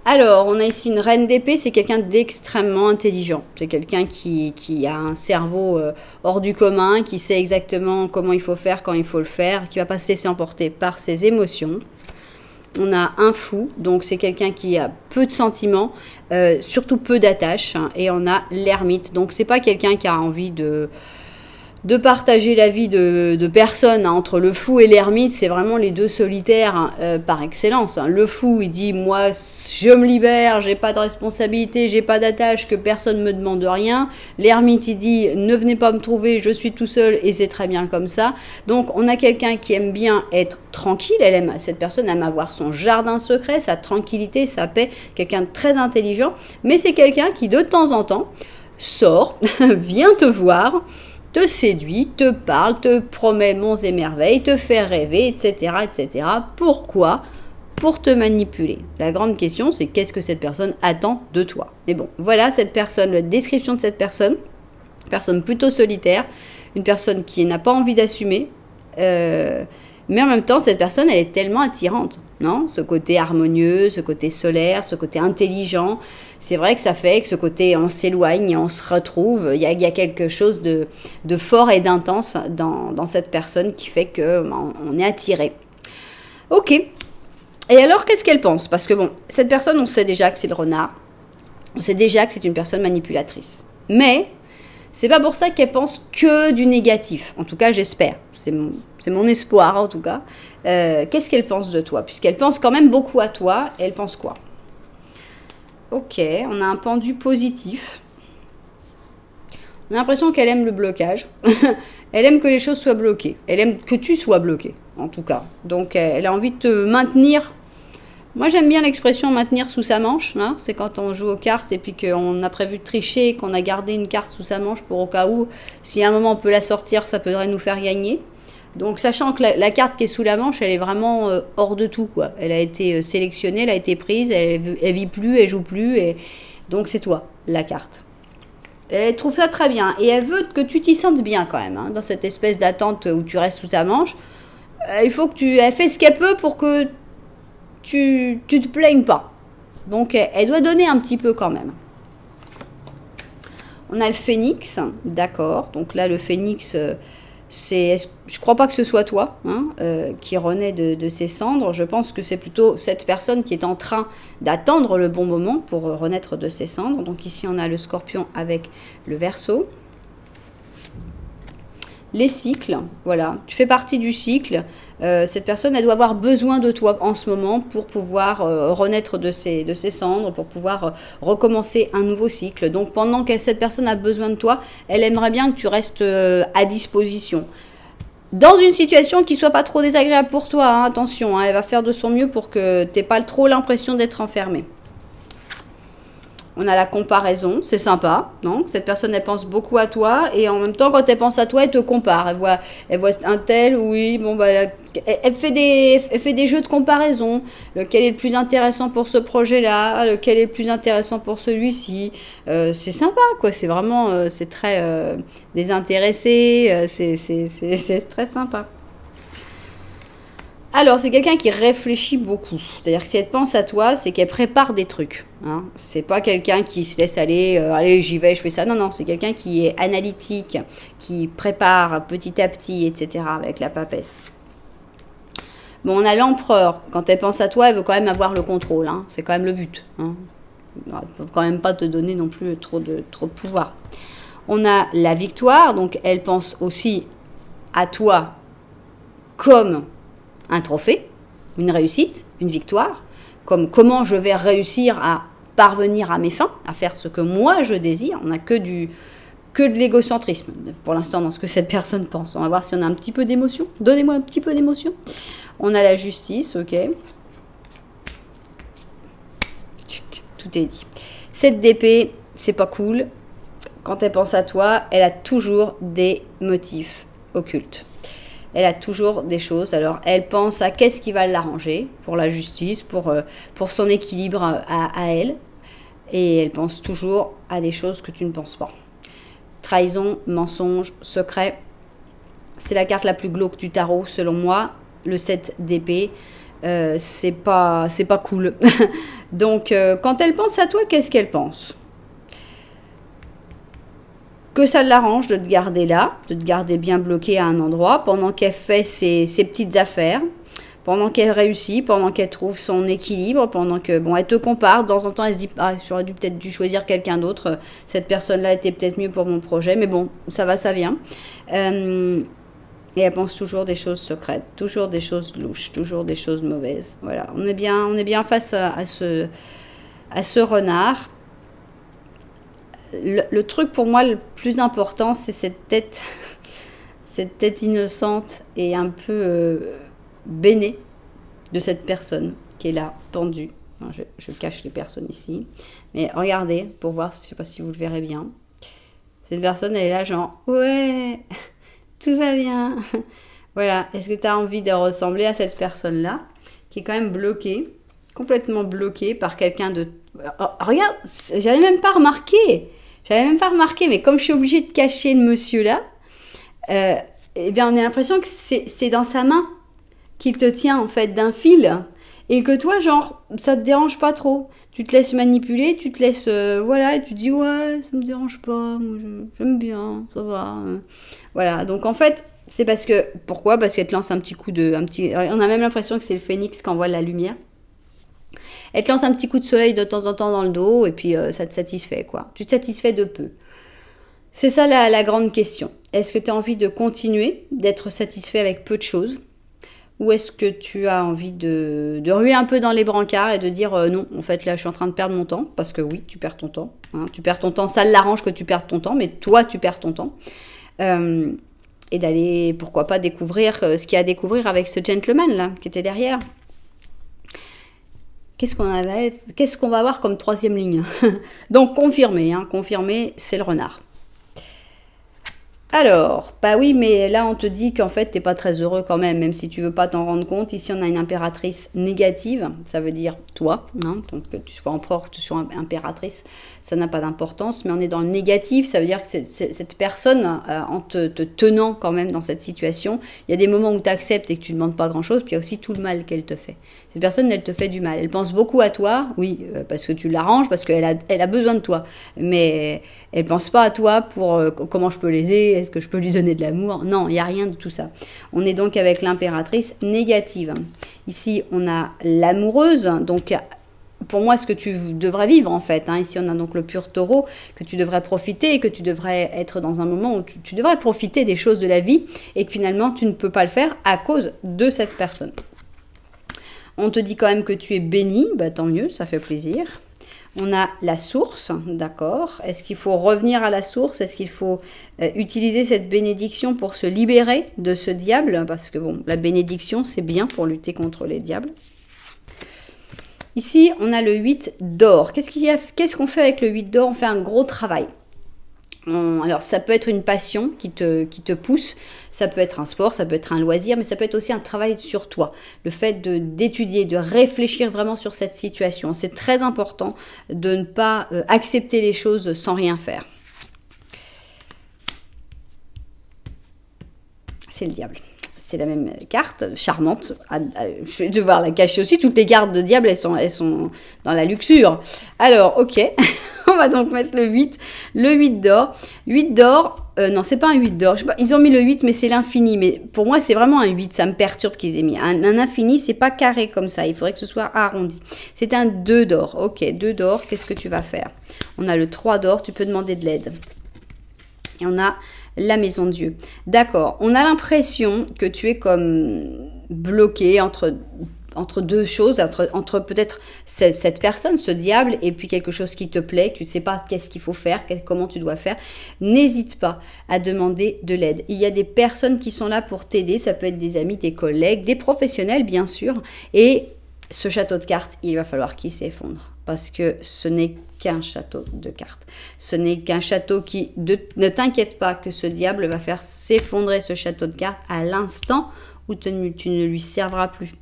Alors, on a ici une reine d'épée, c'est quelqu'un d'extrêmement intelligent. C'est quelqu'un qui a un cerveau hors du commun, qui sait exactement comment il faut faire, quand il faut le faire, qui va pas se laisser emporter par ses émotions. On a un fou, donc c'est quelqu'un qui a peu de sentiments, surtout peu d'attaches. Hein, et on a l'ermite, donc c'est pas quelqu'un qui a envie de partager la vie de personnes, hein, entre le fou et l'ermite, c'est vraiment les deux solitaires hein, par excellence. Hein. Le fou, il dit, moi, je me libère, j'ai pas de responsabilité, j'ai pas d'attache, que personne me demande rien. L'ermite, il dit, ne venez pas me trouver, je suis tout seul et c'est très bien comme ça. Donc, on a quelqu'un qui aime bien être tranquille, cette personne aime avoir son jardin secret, sa tranquillité, sa paix, quelqu'un de très intelligent, mais c'est quelqu'un qui, de temps en temps, sort, vient te voir, te séduit, te parle, te promet monts et merveilles, te fait rêver, etc., etc. Pourquoi? pour te manipuler. La grande question, c'est qu'est-ce que cette personne attend de toi. Mais bon, voilà cette personne, la description de cette personne. Personne plutôt solitaire, une personne qui n'a pas envie d'assumer, mais en même temps, cette personne, elle est tellement attirante, non? Ce côté harmonieux, ce côté solaire, ce côté intelligent, c'est vrai que ça fait que ce côté, on s'éloigne, on se retrouve, il y a quelque chose de fort et d'intense dans cette personne qui fait qu'on est attiré. Ok. Et alors, qu'est-ce qu'elle pense? Parce que bon, cette personne, on sait déjà que c'est le renard, on sait déjà que c'est une personne manipulatrice. Mais c'est pas pour ça qu'elle pense que du négatif. En tout cas, j'espère. C'est mon espoir, en tout cas. Qu'est-ce qu'elle pense de toi? Puisqu'elle pense quand même beaucoup à toi, elle pense quoi? Ok, on a un pendu positif. On a l'impression qu'elle aime le blocage. Elle aime que les choses soient bloquées. Elle aime que tu sois bloqué, en tout cas. Donc, elle a envie de te maintenir. Moi, j'aime bien l'expression maintenir sous sa manche. Hein. C'est quand on joue aux cartes et puis qu'on a prévu de tricher, qu'on a gardé une carte sous sa manche pour au cas où, si à un moment on peut la sortir, ça pourrait nous faire gagner. Donc, sachant que la carte qui est sous la manche, elle est vraiment hors de tout, quoi. Elle a été sélectionnée, elle a été prise, elle vit plus, elle joue plus. Et donc, c'est toi, la carte. Elle trouve ça très bien. Et elle veut que tu t'y sentes bien quand même, hein, dans cette espèce d'attente où tu restes sous ta manche. Il faut que elle fait ce qu'elle peut pour que tu te plaignes pas. Donc, elle doit donner un petit peu quand même. On a le phénix, d'accord. Donc là, le phénix, je crois pas que ce soit toi hein, qui renaît de ses cendres. Je pense que c'est plutôt cette personne qui est en train d'attendre le bon moment pour renaître de ses cendres. Donc ici, on a le scorpion avec le Verseau. Les cycles, voilà, tu fais partie du cycle. Cette personne, elle doit avoir besoin de toi en ce moment pour pouvoir renaître de ses cendres, pour pouvoir recommencer un nouveau cycle. Donc pendant que cette personne a besoin de toi, elle aimerait bien que tu restes à disposition. Dans une situation qui soit pas trop désagréable pour toi, hein, attention, hein, elle va faire de son mieux pour que tu n'aies pas trop l'impression d'être enfermé. On a la comparaison, c'est sympa, non? Cette personne, elle pense beaucoup à toi et en même temps, quand elle pense à toi, elle te compare. Elle voit un tel, oui, bon, bah, elle fait des jeux de comparaison. Lequel est le plus intéressant pour ce projet-là? Lequel est le plus intéressant pour celui-ci? C'est sympa, quoi. C'est vraiment, c'est très désintéressé. C'est très sympa. Alors, c'est quelqu'un qui réfléchit beaucoup. C'est-à-dire que si elle pense à toi, c'est qu'elle prépare des trucs. Hein. C'est pas quelqu'un qui se laisse aller, allez, j'y vais, je fais ça. Non, non, c'est quelqu'un qui est analytique, qui prépare petit à petit, etc. avec la papesse. Bon, on a l'empereur. Quand elle pense à toi, elle veut quand même avoir le contrôle. Hein. C'est quand même le but. Hein. Elle ne peut quand même pas te donner non plus trop de pouvoir. On a la victoire. Donc, elle pense aussi à toi comme un trophée, une réussite, une victoire, comme comment je vais réussir à parvenir à mes fins, à faire ce que moi je désire. On n'a que de l'égocentrisme pour l'instant dans ce que cette personne pense. On va voir si on a un petit peu d'émotion. Donnez-moi un petit peu d'émotion. On a la justice, ok. Tout est dit. Cette d'épée, c'est pas cool. Quand elle pense à toi, elle a toujours des motifs occultes. Elle a toujours des choses. Alors, elle pense à qu'est-ce qui va l'arranger pour la justice, pour son équilibre à elle. Et elle pense toujours à des choses que tu ne penses pas. Trahison, mensonge, secret. C'est la carte la plus glauque du tarot, selon moi. Le 7 d'épée, c'est pas cool. Donc, quand elle pense à toi, qu'est-ce qu'elle pense ? Que ça l'arrange de te garder là, de te garder bien bloqué à un endroit pendant qu'elle fait ses petites affaires, pendant qu'elle réussit, pendant qu'elle trouve son équilibre, pendant que, bon, elle te compare, de temps en temps elle se dit, ah, j'aurais peut-être dû choisir quelqu'un d'autre, cette personne-là était peut-être mieux pour mon projet, mais bon, ça va, ça vient. Et elle pense toujours des choses secrètes, toujours des choses louches, toujours des choses mauvaises. Voilà, on est bien face à ce renard. Le truc pour moi le plus important, c'est cette tête innocente et un peu bénée de cette personne qui est là, pendue. Je cache les personnes ici. Mais regardez, pour voir, je ne sais pas si vous le verrez bien. Cette personne, elle est là genre, ouais, tout va bien. Voilà, est-ce que tu as envie de ressembler à cette personne-là qui est quand même bloqué, complètement bloqué par quelqu'un de... Oh, regarde, j'avais même pas remarqué. Mais comme je suis obligée de cacher le monsieur là, eh bien on a l'impression que c'est dans sa main qu'il te tient en fait d'un fil. Et que toi, genre, ça te dérange pas trop. Tu te laisses manipuler, tu te laisses... voilà, et tu dis, ouais, ça me dérange pas, moi j'aime bien, ça va. Voilà, donc en fait, c'est parce que... Pourquoi? Parce qu'elle te lance un petit coup de... on a même l'impression que c'est le phénix qui envoie la lumière. Elle te lance un petit coup de soleil de temps en temps dans le dos, et puis ça te satisfait, quoi. Tu te satisfais de peu. C'est ça la grande question. Est-ce que tu as envie de continuer, d'être satisfait avec peu de choses? Ou est-ce que tu as envie de ruer un peu dans les brancards et de dire non, en fait là je suis en train de perdre mon temps, parce que oui, tu perds ton temps. Hein, tu perds ton temps, ça l'arrange que tu perdes ton temps, mais toi tu perds ton temps. Et d'aller, pourquoi pas, découvrir ce qu'il y a à découvrir avec ce gentleman là, qui était derrière. Qu'est-ce qu'on va avoir comme troisième ligne? Donc confirmé, c'est le renard. Alors, bah oui, mais là on te dit qu'en fait t'es pas très heureux quand même si tu veux pas t'en rendre compte. Ici on a une impératrice négative, ça veut dire toi, hein, donc que tu sois empereur, que tu sois impératrice, ça n'a pas d'importance, mais on est dans le négatif, ça veut dire que cette personne, en te tenant quand même dans cette situation, il y a des moments où tu acceptes et que tu ne demandes pas grand chose, puis il y a aussi tout le mal qu'elle te fait. Cette personne, elle te fait du mal, elle pense beaucoup à toi, oui, parce que tu l'arranges, parce qu'elle a besoin de toi, mais elle pense pas à toi pour comment je peux l'aider, est-ce que je peux lui donner de l'amour? Non, il n'y a rien de tout ça. On est donc avec l'impératrice négative. Ici, on a l'amoureuse, donc pour moi, ce que tu devrais vivre en fait. Hein. Ici, on a donc le pur taureau, que tu devrais profiter et que tu devrais être dans un moment où tu devrais profiter des choses de la vie et que finalement, tu ne peux pas le faire à cause de cette personne. On te dit quand même que tu es béni, bah, tant mieux, ça fait plaisir. On a la source, d'accord. Est-ce qu'il faut revenir à la source? Est-ce qu'il faut utiliser cette bénédiction pour se libérer de ce diable? Parce que bon, la bénédiction, c'est bien pour lutter contre les diables. Ici, on a le 8 d'or. Qu'est-ce qu'on fait avec le 8 d'or? On fait un gros travail. Alors, ça peut être une passion qui te pousse, ça peut être un sport, ça peut être un loisir, mais ça peut être aussi un travail sur toi. Le fait d'étudier, de réfléchir vraiment sur cette situation. C'est très important de ne pas accepter les choses sans rien faire. C'est le diable. C'est la même carte, charmante. Je vais devoir la cacher aussi. Toutes les cartes de diable, elles sont dans la luxure. Alors, ok. On va donc mettre le 8. Le 8 d'or. 8 d'or, non, c'est pas un 8 d'or. Ils ont mis le 8, mais c'est l'infini. Mais pour moi, c'est vraiment un 8. Ça me perturbe qu'ils aient mis. Un infini, c'est pas carré comme ça. Il faudrait que ce soit arrondi. C'est un 2 d'or. Ok, 2 d'or. Qu'est-ce que tu vas faire? On a le 3 d'or. Tu peux demander de l'aide. Et on a la maison de Dieu. D'accord. On a l'impression que tu es comme bloqué entre deux choses, entre peut-être cette personne, ce diable, et puis quelque chose qui te plaît, que tu ne sais pas qu'est-ce qu'il faut faire, comment tu dois faire. N'hésite pas à demander de l'aide. Il y a des personnes qui sont là pour t'aider. Ça peut être des amis, des collègues, des professionnels, bien sûr. Et ce château de cartes, il va falloir qu'il s'effondre. Parce que ce n'est qu'un château de cartes. Ce n'est qu'un château qui... Ne t'inquiète pas que ce diable va faire s'effondrer ce château de cartes à l'instant où tu ne lui serviras plus.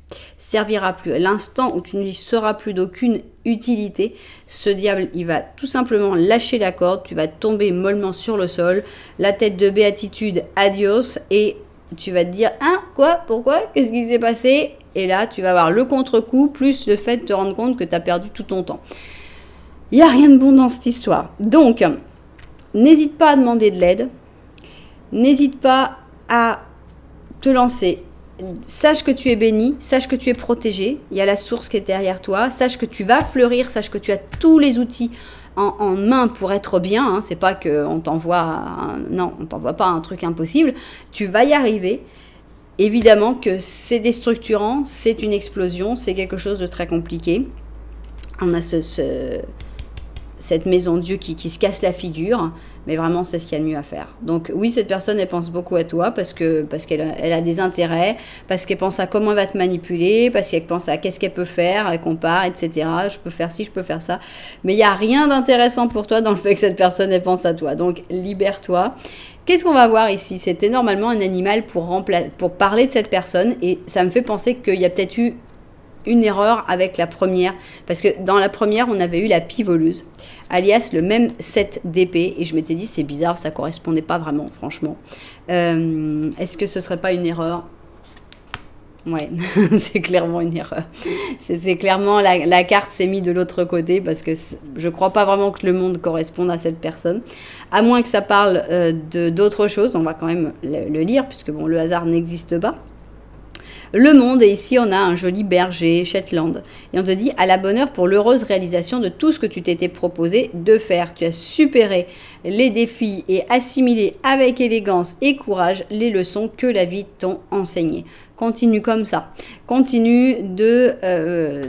À l'instant où tu ne lui seras plus d'aucune utilité, ce diable, il va tout simplement lâcher la corde. Tu vas tomber mollement sur le sol. La tête de béatitude, adios. Et tu vas te dire, hein, quoi, pourquoi, qu'est-ce qui s'est passé? Et là, tu vas avoir le contre-coup, plus le fait de te rendre compte que tu as perdu tout ton temps. Il n'y a rien de bon dans cette histoire. Donc, n'hésite pas à demander de l'aide. N'hésite pas à te lancer. Sache que tu es béni, sache que tu es protégé. Il y a la source qui est derrière toi. Sache que tu vas fleurir, sache que tu as tous les outils en main pour être bien. Hein. C'est pas qu'on t'envoie... Non, on t'envoie pas un truc impossible. Tu vas y arriver. Évidemment que c'est déstructurant, c'est une explosion, c'est quelque chose de très compliqué. On a cette maison de Dieu qui se casse la figure, mais vraiment c'est ce qu'il y a de mieux à faire. Donc oui, cette personne, elle pense beaucoup à toi parce qu'elle a des intérêts, parce qu'elle pense à comment elle va te manipuler, parce qu'elle pense à qu'est-ce qu'elle peut faire, elle compare, etc. Je peux faire ci, je peux faire ça. Mais il n'y a rien d'intéressant pour toi dans le fait que cette personne, elle pense à toi. Donc libère-toi. Qu'est-ce qu'on va voir ici? C'était normalement un animal pour parler de cette personne, et ça me fait penser qu'il y a peut-être eu une erreur avec la première, parce que dans la première, on avait eu la pie voleuse, alias le même 7 d'épée, et je m'étais dit, c'est bizarre, ça correspondait pas vraiment, franchement. Est-ce que ce serait pas une erreur? Ouais, c'est clairement une erreur. C'est clairement, la carte s'est mise de l'autre côté, parce que je crois pas vraiment que le monde corresponde à cette personne. À moins que ça parle d'autre chose, on va quand même le lire, puisque bon, le hasard n'existe pas. Le monde, et ici on a un joli berger, Shetland, et on te dit à la bonne heure pour l'heureuse réalisation de tout ce que tu t'étais proposé de faire. Tu as supéré les défis et assimilé avec élégance et courage les leçons que la vie t'ont enseignées. Continue comme ça. Continue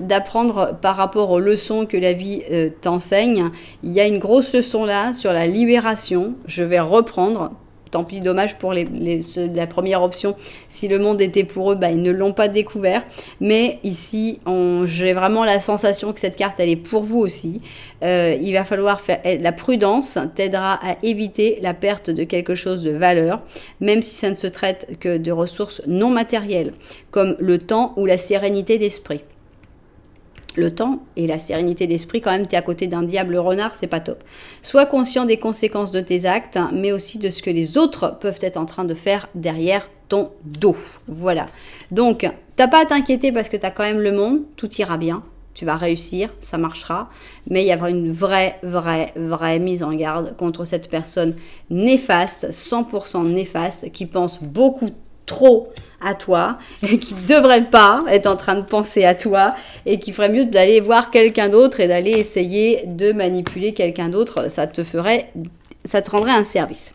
d'apprendre par rapport aux leçons que la vie t'enseigne. Il y a une grosse leçon là sur la libération. Je vais reprendre. Tant pis, dommage pour la première option. Si le monde était pour eux, bah, ils ne l'ont pas découvert. Mais ici, j'ai vraiment la sensation que cette carte, elle est pour vous aussi. Il va falloir faire... La prudence t'aidera à éviter la perte de quelque chose de valeur, même si ça ne se traite que de ressources non matérielles, comme le temps ou la sérénité d'esprit. Le temps et la sérénité d'esprit, quand même, tu es à côté d'un diable renard, c'est pas top. Sois conscient des conséquences de tes actes, mais aussi de ce que les autres peuvent être en train de faire derrière ton dos. Voilà. Donc, t'as pas à t'inquiéter parce que tu as quand même le monde, tout ira bien. Tu vas réussir, ça marchera. Mais il y aura une vraie mise en garde contre cette personne néfaste, 100% néfaste, qui pense beaucoup trop à toi et qui ne devrait pas être en train de penser à toi et qui ferait mieux d'aller voir quelqu'un d'autre et d'aller essayer de manipuler quelqu'un d'autre. Ça te rendrait un service.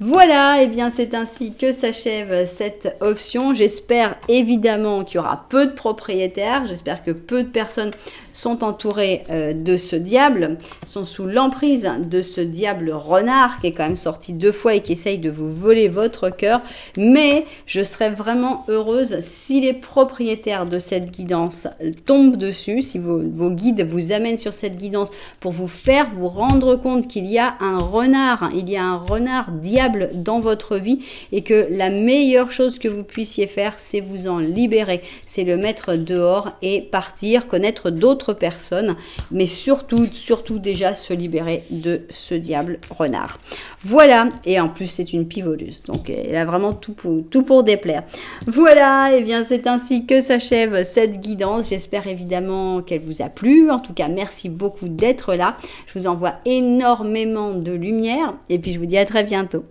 Voilà, et bien c'est ainsi que s'achève cette option. J'espère évidemment qu'il y aura peu de propriétaires. J'espère que peu de personnes sont entourées de ce diable, sont sous l'emprise de ce diable renard qui est quand même sorti 2 fois et qui essaye de vous voler votre cœur. Mais je serais vraiment heureuse si les propriétaires de cette guidance tombent dessus, si vos guides vous amènent sur cette guidance pour vous faire vous rendre compte qu'il y a un renard, diable dans votre vie et que la meilleure chose que vous puissiez faire, c'est vous en libérer, c'est le mettre dehors et partir, connaître d'autres personnes, mais surtout déjà se libérer de ce diable renard. Voilà, et en plus c'est une pie voleuse, donc elle a vraiment tout pour déplaire. Voilà, et bien c'est ainsi que s'achève cette guidance. J'espère évidemment qu'elle vous a plu. En tout cas, merci beaucoup d'être là. Je vous envoie énormément de lumière et puis je vous dis à très bientôt.